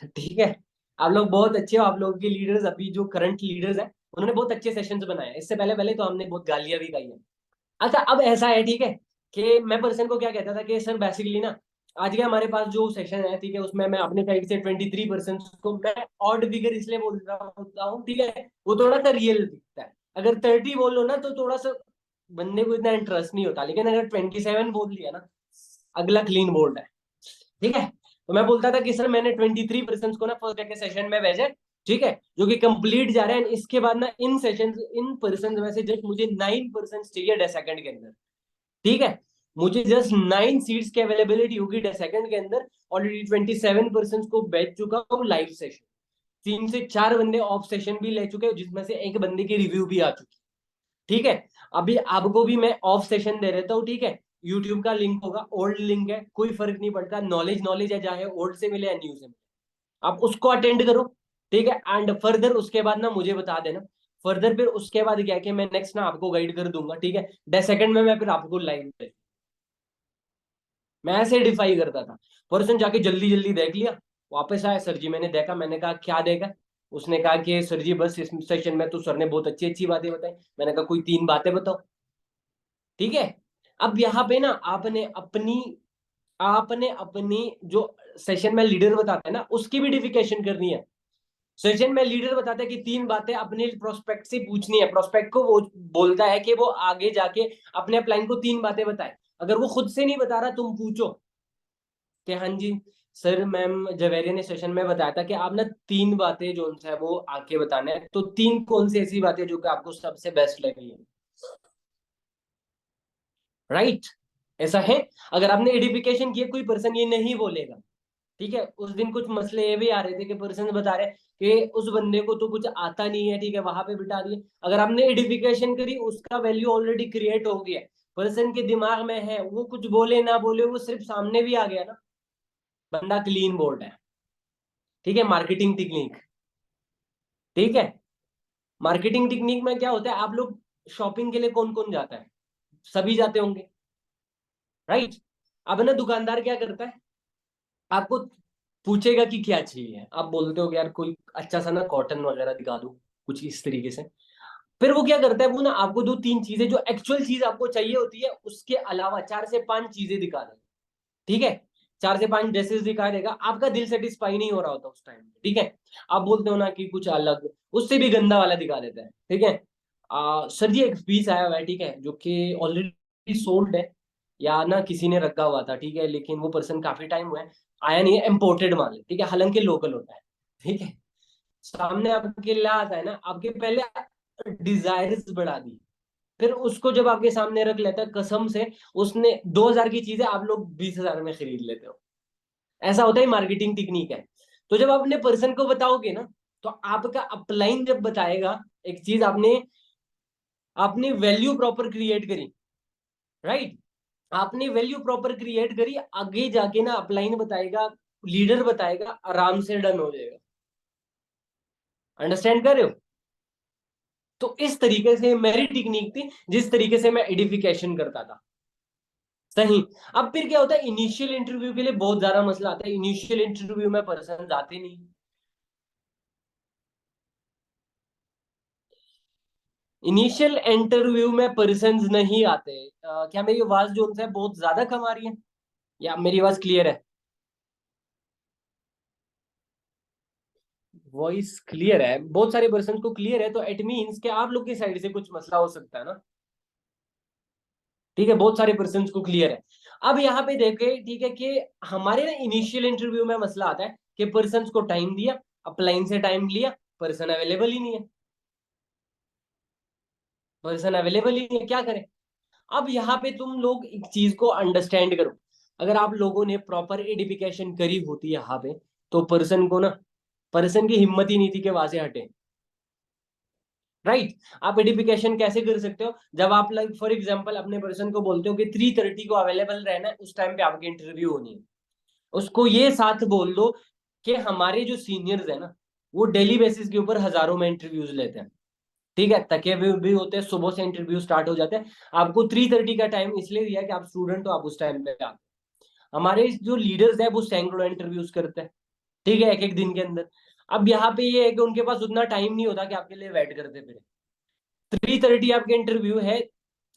ठीक है। आप लोग बहुत अच्छे हो, आप लोगों के लीडर्स, अभी जो करंट लीडर्स हैं, उन्होंने बहुत अच्छे सेशंस बनाए हैं। इससे पहले पहले तो हमने बहुत गालियां भी खाई हैं। अच्छा, अब ऐसा है, ठीक है, कि मैं पर्सन को क्या कहता था कि सर बेसिकली ना आज के हमारे पास जो सेशन है, ठीक है, उसमें मैं अपने साइड से 23% को मैं ऑड फिगर इसलिए बोल रहा होता हूँ, ठीक है, वो थोड़ा सा रियल दिखता है। अगर 30 बोल लो ना तो थोड़ा सा बंदे को इतना इंटरेस्ट नहीं होता, लेकिन अगर 27 बोल दिया ना, अगला क्लीन बोल्ड है। ठीक है, तो मैं बोलता था कि सर मैंने 23 पर्सन को ना फर्स्ट डे के सेशन में भेजा है, ठीक है, जो कि कंप्लीट जा रहे हैं। इसके बाद ना इन सेशन, इन पर्सन में से जस्ट मुझे 9 पर्सन चाहिए डे सेकंड के अंदर। ठीक है, मुझे जस्ट 9 सीट्स की अवेलेबिलिटी होगी डे सेकंड के अंदर। ऑलरेडी 27 पर्सन को भेज चुका हूँ लाइव सेशन। 3 से 4 बंदे ऑफ सेशन भी ले चुके हैं, जिसमें से एक बंदे की रिव्यू भी आ चुकी है। ठीक है, अभी आपको भी मैं ऑफ सेशन दे देता हूँ। ठीक है, यूट्यूब का लिंक होगा, ओल्ड लिंक है, कोई फर्क नहीं पड़ता, नॉलेज नॉलेज है, चाहे ओल्ड से मिले या न्यू से मिले, आप उसको अटेंड करो। ठीक है, एंड फर्दर उसके बाद ना मुझे बता देना। फर्दर फिर उसके बाद क्या है कि मैं नेक्स्ट ना आपको गाइड कर दूंगा। ठीक है, डे सेकंड में मैं फिर आपको लाइव, मैं ऐसे डिफाई करता था। पर्सन जाके जल्दी जल्दी देख लिया, वापस आया, सर जी मैंने देखा। मैंने कहा क्या देखा? उसने कहा कि सर जी बस इस सेशन में तो सर ने बहुत अच्छी अच्छी बातें बताई। मैंने कहा कोई 3 बातें बताओ। ठीक है, अब यहाँ पे ना आपने अपनी जो सेशन में लीडर बताते हैं ना, उसकी भी डिफिकेशन करनी है। सेशन में लीडर बताता है कि 3 बातें अपने प्रोस्पेक्ट से पूछनी है। प्रोस्पेक्ट को वो बोलता है कि वो आगे जाके अपने अपलाइन को 3 बातें बताए। अगर वो खुद से नहीं बता रहा, तुम पूछो कि हाँ जी सर, मैम जवेरिया ने सेशन में बताया था कि आप ना 3 बातें जो है वो आके बताना है, तो 3 कौन सी ऐसी बातें जो कि आपको सबसे बेस्ट लगी है? राइट, ऐसा है। अगर आपने एडिफिकेशन किया, कोई पर्सन ये नहीं बोलेगा। ठीक है, उस दिन कुछ मसले ये भी आ रहे थे कि पर्सन बता रहे कि उस बंदे को तो कुछ आता नहीं है। ठीक है, वहां पे बिठा दिए। अगर आपने एडिफिकेशन करी, उसका वैल्यू ऑलरेडी क्रिएट हो गया, पर्सन के दिमाग में है, वो कुछ बोले ना बोले, वो सिर्फ सामने भी आ गया ना, बंदा क्लीन बोल्ड है। ठीक है, मार्केटिंग टेक्निक। ठीक है, मार्केटिंग टेक्निक में क्या होता है, आप लोग शॉपिंग के लिए कौन कौन जाता है? सभी जाते होंगे, राइट। अब ना दुकानदार क्या करता है, आपको पूछेगा कि क्या चाहिए, आप बोलते हो कि यार कोई अच्छा सा ना कॉटन वगैरह दिखा दो, कुछ इस तरीके से। फिर वो क्या करता है, वो ना आपको 2-3 चीजें जो एक्चुअल चीज आपको चाहिए होती है, उसके अलावा 4 से 5 चीजें दिखा देगा। ठीक है, 4 से 5 ड्रेसेस दिखा देगा, आपका दिल सेटिस्फाई नहीं हो रहा होता उस टाइम। ठीक है, आप बोलते हो ना कि कुछ अलग, उससे भी गंदा वाला दिखा देता है। ठीक है, सर जी एक पीस आया हुआ है, ठीक है, जो कि ऑलरेडी सोल्ड है, या ना किसी ने रखा हुआ था। ठीक है, लेकिन वो पर्सन काफी टाइम हुआ है, आया नहीं है, इम्पोर्टेड माल है। ठीक है, हालांकि लोकल होता है। ठीक है, सामने आपके लिए आता है ना, आपके पहले डिजायर्स बढ़ा दी, फिर उसको जब आपके सामने रख लेता है कसम से, उसने 2,000 की चीजें आप लोग 20,000 में खरीद लेते हो। ऐसा होता है, मार्केटिंग टेक्निक है। तो जब अपने पर्सन को बताओगे ना, तो आपका अपलाइन जब बताएगा एक चीज, आपने आपने वैल्यू प्रॉपर क्रिएट करी, राइट, आपने वैल्यू प्रॉपर क्रिएट करी, आगे जाके ना अपलाइन बताएगा, लीडर बताएगा, आराम से डन हो जाएगा। अंडरस्टैंड कर रहे हो? तो इस तरीके से मेरी टेक्निक थी, जिस तरीके से मैं एडिफिकेशन करता था। सही। अब फिर क्या होता है, इनिशियल इंटरव्यू के लिए बहुत ज्यादा मसला आता है। इनिशियल इंटरव्यू में पर्सन आते नहीं। इनिशियल इंटरव्यू में पर्सन नहीं आते। क्या मेरी आवाज जो है बहुत ज्यादा कम आ रही है, या मेरी आवाज क्लियर है? वॉइस क्लियर है, बहुत सारे पर्सन को क्लियर है, तो इट मीन्स कि आप लोग की साइड से कुछ मसला हो सकता है ना। ठीक है, बहुत सारे पर्सन को क्लियर है। अब यहाँ पे देखे, ठीक है, कि हमारे ना इनिशियल इंटरव्यू में मसला आता है कि पर्सन को टाइम दिया, अपलाइन से टाइम लिया, पर्सन अवेलेबल ही नहीं है। पर्सन अवेलेबल ही नहीं है, क्या करें? अब यहाँ पे तुम लोग एक चीज को अंडरस्टैंड करो। अगर आप लोगों ने प्रॉपर एडिफिकेशन करी होती यहाँ पे, तो पर्सन को ना, पर्सन की हिम्मत ही नहीं थी कि वहां से हटे। राइट, आप एडिफिकेशन कैसे कर सकते हो, जब आप लाइक फॉर एग्जांपल अपने पर्सन को बोलते हो कि 3:30 को अवेलेबल रहना है, उस टाइम पे आपकी इंटरव्यू होनी है। उसको ये साथ बोल दो कि हमारे जो सीनियर्स है ना, वो डेली बेसिस के ऊपर हजारों में इंटरव्यूज लेते हैं। ठीक है, थके हुए भी होते हैं, सुबह से इंटरव्यू स्टार्ट हो जाते हैं। आपको 3:30 का टाइम इसलिए दिया कि आप स्टूडेंट हो, आप उस टाइम पे आप, हमारे जो लीडर्स है वो सैकड़ों इंटरव्यूज करते हैं। ठीक है, एक एक दिन के अंदर। अब यहाँ पे ये है कि उनके पास उतना टाइम नहीं होता कि आपके लिए वेट करते फिर। 3:30 आपके इंटरव्यू है,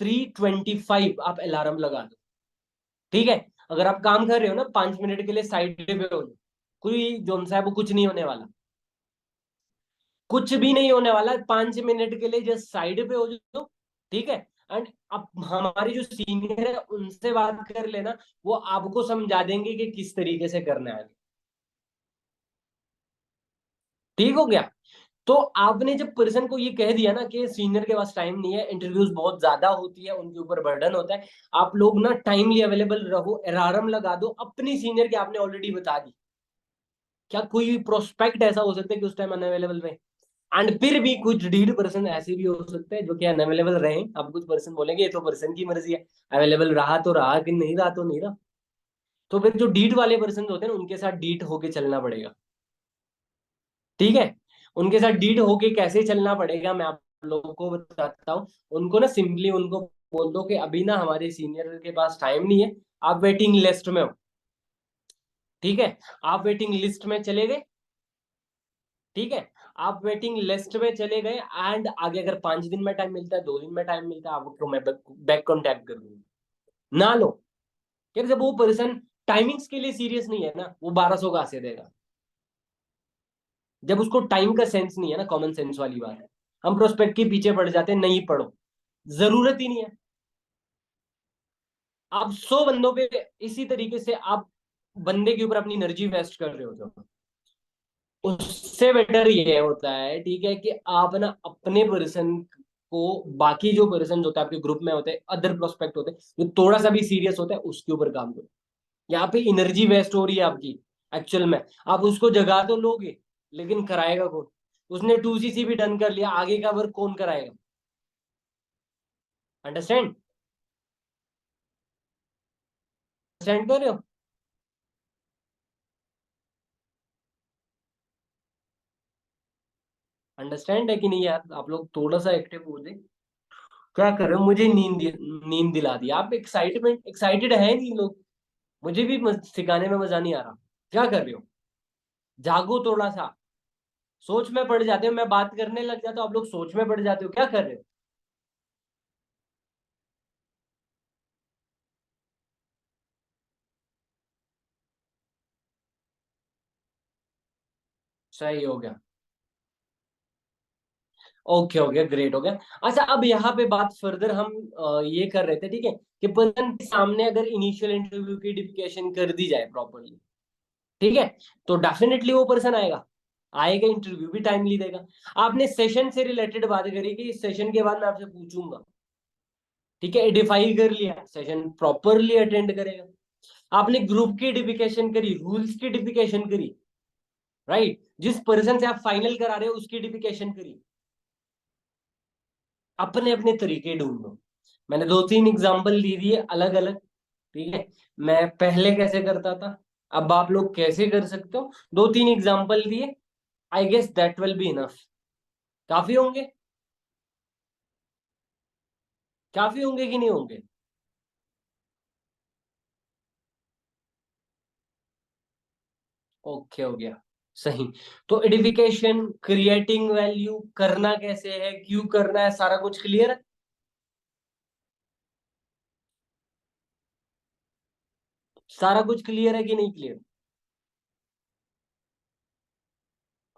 3:25 आप अलार्म लगा दो। ठीक है, अगर आप काम कर रहे हो ना, 5 मिनट के लिए साइड पे हो जाओ, कोई जो सा है वो कुछ नहीं होने वाला। कुछ भी नहीं होने वाला, 5 मिनट के लिए जस्ट साइड पे हो जाओ, ठीक है। एंड अब हमारी जो सीनियर है उनसे बात कर लेना, वो आपको समझा देंगे कि किस तरीके से करना है। ठीक हो गया। तो आपने जब पर्सन को ये कह दिया ना कि सीनियर के पास टाइम नहीं है, इंटरव्यूज बहुत ज्यादा होती है, उनके ऊपर बर्डन होता है, आप लोग ना टाइमली अवेलेबल रहो, अलार्म लगा दो अपनी सीनियर के, आपने ऑलरेडी बता दी। क्या कोई प्रोस्पेक्ट ऐसा हो सकता है कि उस टाइम अनअवेलेबल रहे? एंड फिर भी कुछ डीड पर्सन ऐसे भी हो सकते हैं जो कि अनअवेलेबल रहे। अब कुछ पर्सन बोलेंगे ये तो पर्सन की मर्जी है, अवेलेबल रहा तो रहा, कि नहीं रहा तो नहीं रहा। तो फिर जो डीड वाले पर्सन होते हैं ना, उनके साथ डीट होके चलना पड़ेगा। ठीक है। उनके साथ डीट होके कैसे चलना पड़ेगा मैं आप लोगों को बताता हूँ। उनको ना सिंपली उनको बोल दो कि अभी ना हमारे सीनियर के पास टाइम नहीं है, आप वेटिंग लिस्ट में हो। ठीक है। आप वेटिंग लिस्ट में चले गए। ठीक है। आप वेटिंग लिस्ट में चले गए, एंड आगे अगर 5 दिन में टाइम मिलता है, 2 दिन में टाइम मिलता है, आपको मैं बैक कॉन्टैक्ट कर दूंगा। ना लो। यार जब वो पर्सन टाइमिंग्स के लिए सीरियस नहीं है ना, वो 1200 का से देगा। जब उसको टाइम का सेंस नहीं है ना, कॉमन सेंस वाली बात है, हम प्रोस्पेक्ट के पीछे पड़ जाते हैं, नहीं पढ़ो, जरूरत ही नहीं है। आप 100 बंदों पे इसी तरीके से आप बंदे के ऊपर अपनी एनर्जी वेस्ट कर रहे हो, जो उससे बेटर ये होता है, ठीक है, कि आप ना अपने पर्सन को, बाकी जो पर्सन होते हैं आपके ग्रुप में होते हैं, अदर प्रोस्पेक्ट होते हैं जो थोड़ा सा भी सीरियस होता है, उसके ऊपर काम करो। यहाँ पे एनर्जी वेस्ट हो रही है आपकी एक्चुअल में। आप उसको जगा तो लोगे, लेकिन कराएगा कौन? उसने 2CC भी डन कर लिया, आगे का वर्क कौन कराएगा? अंडरस्टैंड? अंडरस्टैंड कर रहे हो? अंडरस्टैंड है कि नहीं यार? आप लोग थोड़ा सा एक्टिव हो जाए। क्या कर रहे हो? मुझे नींद दिला दी आप। एक्साइटमेंट एक्साइटेड है नहीं लोग। मुझे भी सिखाने में मजा नहीं आ रहा। क्या कर रहे हो? जागो थोड़ा सा। सोच में पड़ जाते हो, मैं बात करने लग जाता हूँ, आप लोग सोच में पड़ जाते हो। क्या कर रहे हो? सही हो गया। ओके हो गया, ग्रेट हो गया। अच्छा, अब यहाँ पे बात फर्दर हम ये कर रहे थे, ठीक है, कि पर्सन के सामने अगर इनिशियल इंटरव्यू की डिफिकेशन कर दी जाए प्रॉपरली, ठीक है, तो डेफिनेटली वो पर्सन आएगा। आएगा, इंटरव्यू भी टाइमली देगा। आपने सेशन से रिलेटेड बात करी कि इस सेशन के बाद मैं आपसे पूछूंगा, ठीक है, एडिफाई कर लिया, सेशन प्रॉपरली अटेंड करेगा। आपने ग्रुप की डिफिकेशन करी, रूल्स की डिफिकेशन करी, राइट, जिस पर्सन से आप फाइनल करा रहे हो उसकी डिफिकेशन करी। अपने अपने तरीके ढूंढो। मैंने 2-3 एग्जाम्पल दे दिए अलग अलग, ठीक है। मैं पहले कैसे करता था, अब आप लोग कैसे कर सकते हो, 2-3 एग्जाम्पल दिए। I guess that will be enough. काफी होंगे? काफी होंगे कि नहीं होंगे? ओके हो गया। सही। तो एडिफिकेशन, क्रिएटिंग वैल्यू करना कैसे है, क्यों करना है, सारा कुछ क्लियर है? सारा कुछ क्लियर है कि नहीं clear?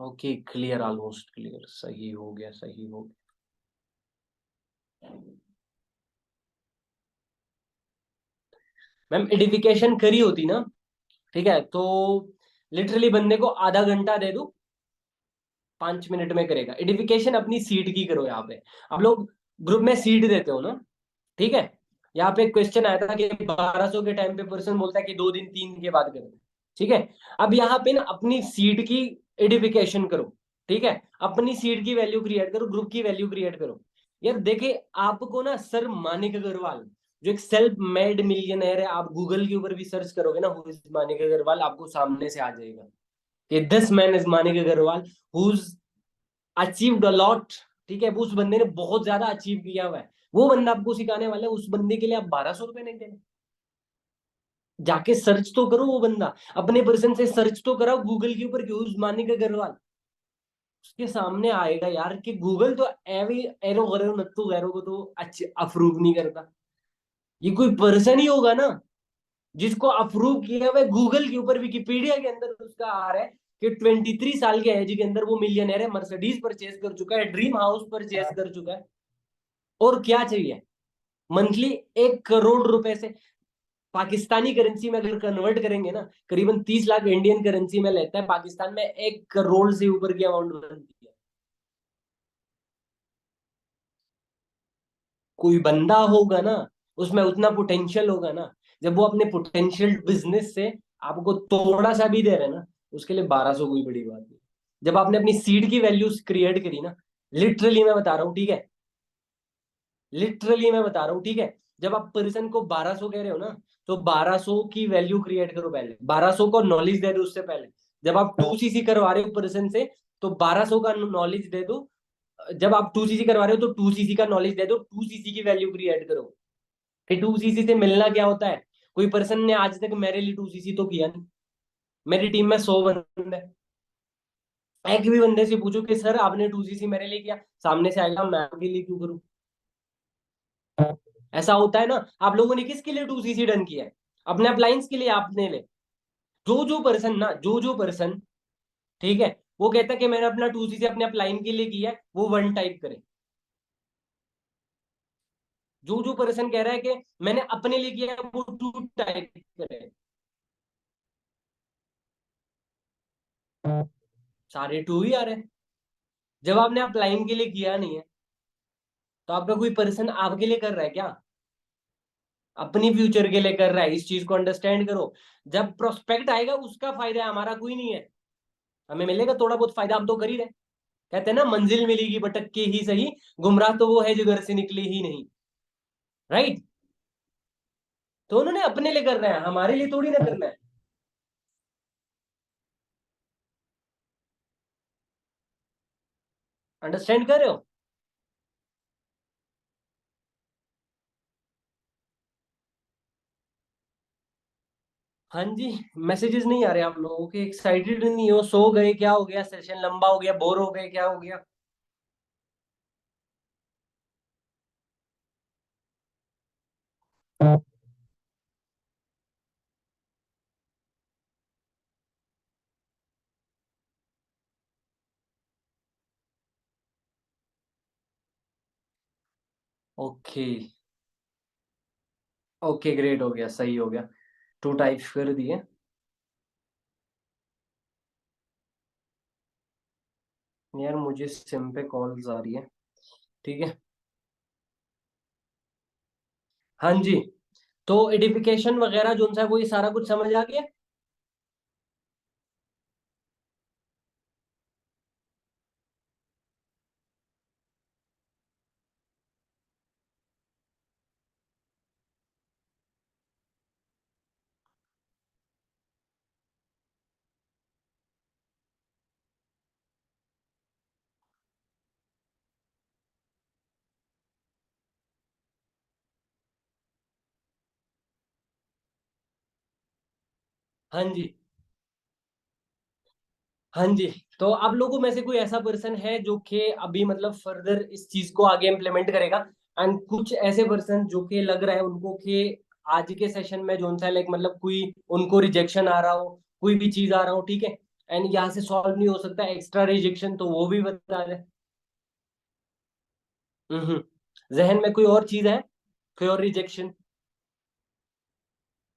Okay, clear, almost clear. सही हो गया, सही हो गया। मैम एडिफिकेशन करी होती ना, ठीक है, तो लिटरली बंदे को आधा घंटा दे दो, 5 मिनट में करेगा। एडिफिकेशन अपनी सीट की करो यहाँ पे। आप लोग ग्रुप में सीट देते हो ना, ठीक है। यहाँ पे क्वेश्चन आया था कि 1200 के टाइम पे पर्सन बोलता है कि 2 दिन 3 दिन के बाद करो, ठीक है। अब यहाँ पे ना अपनी सीट की एडिफिकेशन करो, ठीक है। अपनी सीट की वैल्यू क्रिएट करो, ग्रुप की वैल्यू क्रिएट करो। यार देखे, आपको ना सर मानिक अग्रवाल, जो एक सेल्फ मेड मिलियनर है, आप गूगल के ऊपर भी सर्च करोगे ना, हु इज मानिक अग्रवाल, आपको सामने से आ जाएगा कि this man is Manik Agarwal, who's achieved a lot. ठीक है, उस बंदे ने बहुत ज्यादा अचीव किया हुआ है। वो बंदा आपको सिखाने वाला है, उस बंदे के लिए आप 1200 रुपए नहीं देने। जाके सर्च तो करो, वो बंदा अपने पर्सन से सर्च तो कराओ गूगल के ऊपर, कि मानिक अग्रवाल, उसके सामने आएगा यार। कि गूगल तो एवी एरो गैरो नत्तू गैरो को तो अच्छे अप्रूव नहीं करता। ये कोई पर्सन ही होगा ना जिसको अप्रूव किया हुआ गूगल के ऊपर, विकिपीडिया के अंदर उसका आ रहा है कि 23 साल के एज के अंदर वो मिलियनर है, मर्सिडीज परचेज कर चुका है, ड्रीम हाउस परचेज कर चुका है, और क्या चाहिए? मंथली 1 करोड़ रुपए से, पाकिस्तानी करेंसी में अगर कन्वर्ट करेंगे ना, करीबन 30 लाख इंडियन करेंसी में लेता है, पाकिस्तान में 1 करोड़ से ऊपर की अमाउंट बनती है। कोई बंदा होगा ना, उसमें उतना पोटेंशियल होगा ना, जब वो अपने पोटेंशियल बिजनेस से आपको थोड़ा सा भी दे रहे हैं ना, उसके लिए 1200 कोई बड़ी बात नहीं। जब आपने अपनी सीड की वैल्यूज क्रिएट करी ना, लिटरली मैं बता रहा हूँ, ठीक है, लिटरली मैं बता रहा हूँ, ठीक है, जब आप पर्सन को 1200 कह रहे हो ना, तो 1200 की वैल्यू क्रिएट करो पहले, 1200 को नॉलेज दे दो उससे पहले। जब आप 2cc करवा रहे हो पर्सन से, तो 1200 का नॉलेज दे दो। जब आप 2cc करवा रहे हो तो 2cc का नॉलेज दे दो, 2cc की वैल्यू क्रिएट करो कि 2cc से मिलना क्या होता है। कोई पर्सन ने आज तक मेरे लिए 2cc तो किया नहीं। मेरी टीम में 100 बंदे हैं, एक भी बंदे से पूछो कि सर आपने 2cc मेरे लिए किया, सामने से आएगा मैं आपके लिए क्यों करूं। ऐसा होता है ना। आप लोगों ने किसके लिए 2cc डन किया है? अपने अप्लायंस के लिए, आपने ले। जो जो पर्सन, ठीक है, वो कहता है कि मैंने अपना 2cc अपने अप्लाइन के लिए किया है, वो 1 टाइप करे। जो जो पर्सन कह रहा है कि मैंने अपने लिए किया है, वो 2 टाइप करे। सारे 2 ही आ रहे हैं। जब आपने अप्लाइन के लिए किया नहीं है, तो आपका कोई पर्सन आपके लिए कर रहा है क्या? अपनी फ्यूचर के लिए कर रहा है, इस चीज को अंडरस्टैंड करो। जब प्रोस्पेक्ट आएगा उसका फायदा है, हमारा कोई नहीं है। हमें मिलेगा थोड़ा बहुत फायदा, हम तो कर ही रहे। कहते हैं ना, मंजिल मिलेगी भटक के ही सही, गुमराह तो वो है जो घर से निकले ही नहीं। राइट। तो उन्होंने अपने लिए करना है, हमारे लिए थोड़ी ना करना है। अंडरस्टैंड कर रहे हो? हाँ जी। मैसेजेस नहीं आ रहे आप लोगों के? एक्साइटेड नहीं हो? सो गए क्या हो गया? सेशन लंबा हो गया? बोर हो गए? क्या हो गया? ओके। ओके ग्रेट, हो गया, सही हो गया। 2 टाइप्स कर दिए। यार मुझे सिम पे कॉल्स आ रही है। ठीक है। हाँ जी। तो एडिफिकेशन वगैरह जो सा है, वो ये सारा कुछ समझ आ गया। हाँ जी। हाँ जी। तो आप लोगों में से कोई ऐसा पर्सन है जो कि अभी मतलब फर्दर इस चीज को आगे इम्प्लीमेंट करेगा? एंड कुछ ऐसे पर्सन जो कि लग रहा है उनको कि आज के सेशन में जो सा लाइक मतलब कोई उनको रिजेक्शन आ रहा हो, कोई भी चीज आ रहा हो, ठीक है, एंड यहाँ से सॉल्व नहीं हो सकता, एक्स्ट्रा रिजेक्शन, तो वो भी बता रहे। हम्म। जहन में कोई और चीज है? कोई और रिजेक्शन?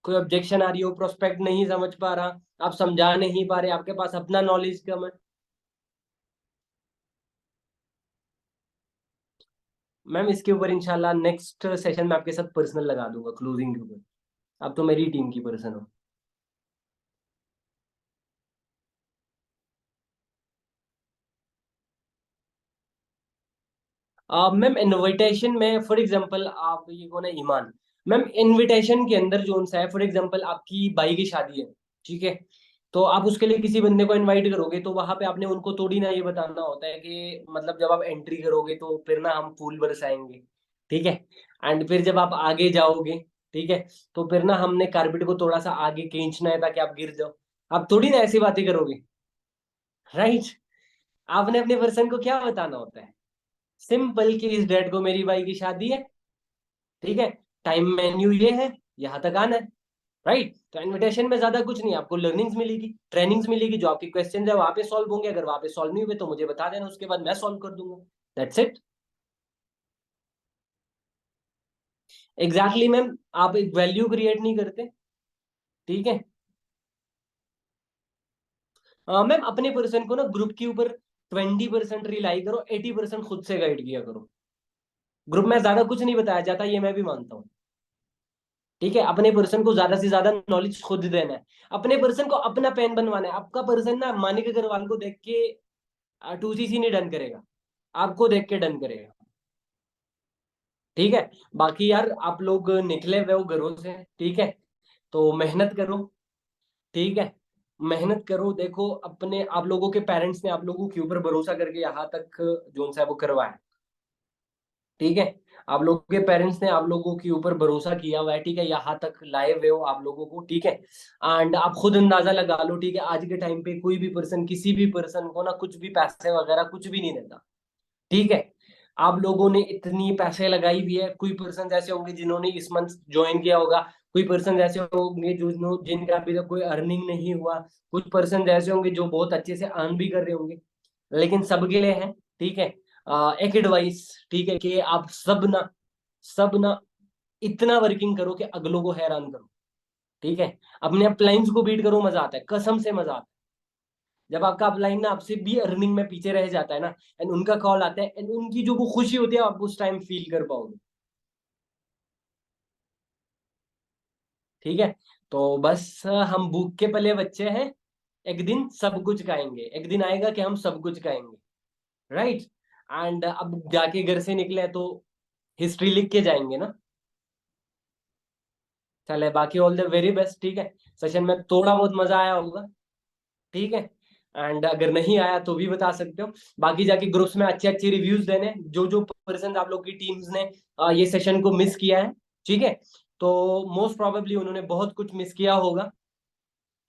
कोई ऑब्जेक्शन आ रही हो, प्रोस्पेक्ट नहीं समझ पा रहा, आप समझा नहीं पा रहे, आपके पास अपना नॉलेज कम है? मैम इसके ऊपर इंशाल्लाह नेक्स्ट सेशन में आपके साथ पर्सनल लगा दूंगा क्लोजिंग के ऊपर। आप तो मेरी टीम की पर्सन हो। मैम इनविटेशन में फॉर एग्जांपल, आप ये कौन है, ईमान। मैम इनविटेशन के अंदर जो सा है, फॉर एग्जांपल आपकी भाई की शादी है, ठीक है, तो आप उसके लिए किसी बंदे को इनवाइट करोगे, तो वहां पे आपने उनको थोड़ी ना ये बताना होता है कि मतलब जब आप एंट्री करोगे तो फिर ना हम फूल बरसाएंगे, ठीक है, एंड फिर जब आप आगे जाओगे, ठीक है, तो फिर ना हमने कारपेट को थोड़ा सा आगे खींचना है ताकि आप गिर जाओ। आप थोड़ी ना ऐसी बातें करोगे। राइट। आपने अपने पर्सन को क्या बताना होता है? सिंपल कि इस डेट को मेरी भाई की शादी है, ठीक है, टाइम मेन्यू ये है, यहाँ तक आना है। राइट। तो इनविटेशन में ज्यादा कुछ नहीं, आपको लर्निंग्स मिलेगी, ट्रेनिंग्स मिलेगी, जो आपके क्वेश्चन है वहां पे सॉल्व होंगे, अगर वहां पे सॉल्व नहीं हुए तो मुझे बता देना, उसके बाद मैं सॉल्व कर दूंगा। That's it. एग्जैक्टली मैम, आप एक वैल्यू क्रिएट नहीं करते। ठीक है। मैम अपने पर्सन को ना ग्रुप के ऊपर 20% रिलाई करो, 80% खुद से गाइड किया करो। ग्रुप में ज्यादा कुछ नहीं बताया जाता, ये मैं भी मानता हूँ। ठीक है, अपने पर्सन को ज्यादा से ज्यादा नॉलेज खुद देना है। अपने पर्सन को अपना पेन बनवाना है। आपका पर्सन ना मानिक अग्रवाल को देख के 2CC नहीं डन करेगा, आपको देख के डन करेगा। ठीक है। बाकी यार आप लोग निकले हुए हो घरों से, ठीक है, तो मेहनत करो। ठीक है, मेहनत करो। देखो अपने आप लोगों के पेरेंट्स ने आप लोगों के ऊपर भरोसा करके यहाँ तक जो सा है वो करवाया। ठीक है, आप लोगों के पेरेंट्स ने आप लोगों के ऊपर भरोसा किया हुआ है। ठीक है, यहाँ तक लाए हुए हो आप लोगों को। ठीक है, एंड आप खुद अंदाजा लगा लो। ठीक है, आज के टाइम पे कोई भी पर्सन किसी भी पर्सन को ना कुछ भी पैसे वगैरह कुछ भी नहीं देता। ठीक है, आप लोगों ने इतनी पैसे लगाई हुई है। कोई पर्सन ऐसे होंगे जिन्होंने इस मंथ ज्वाइन किया होगा, कोई पर्सन ऐसे होंगे जो जिनका अभी तक कोई अर्निंग नहीं हुआ, कुछ पर्सन ऐसे होंगे जो बहुत अच्छे से अर्न भी कर रहे होंगे। लेकिन सबके लिए है, ठीक है, एक एडवाइस, ठीक है, कि आप सब ना इतना वर्किंग करो कि अगलों को हैरान करो। ठीक है, अपने अपलाइंस को बीट करो, मजा आता है, कसम से मजा आता है। जब आपका अपलाइन ना आपसे भी अर्निंग में पीछे रह जाता है ना, एंड उनका कॉल आता है, एंड उनकी जो वो खुशी होती है आप उस टाइम फील कर पाओगे। ठीक है, तो बस हम भूख के पले बच्चे हैं, एक दिन सब कुछ खाएंगे, एक दिन आएगा कि हम सब कुछ खाएंगे। राइट। एंड अब जाके घर से निकले तो हिस्ट्री लिख के जाएंगे ना। चले, बाकी ऑल द वेरी बेस्ट। ठीक है, सेशन में थोड़ा बहुत मजा आया होगा। ठीक है, एंड अगर नहीं आया तो भी बता सकते हो। बाकी जाके ग्रुप्स में अच्छे अच्छे रिव्यूज देने, जो जो पर्सन आप लोग की टीम्स ने ये सेशन को मिस किया है। ठीक है, तो मोस्ट प्रोबेबली उन्होंने बहुत कुछ मिस किया होगा।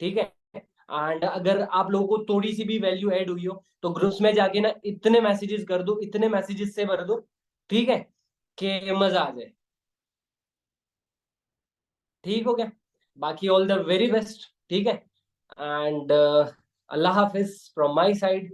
ठीक है, एंड अगर आप लोगों को थोड़ी सी भी वैल्यू ऐड हुई हो तो ग्रुप्स में जाके ना इतने मैसेजेस कर दो, इतने मैसेजेस से भर दो, ठीक है, कि मजा आ जाए। ठीक हो गया। बाकी ऑल द वेरी बेस्ट। ठीक है, and Allah Hafiz from my side.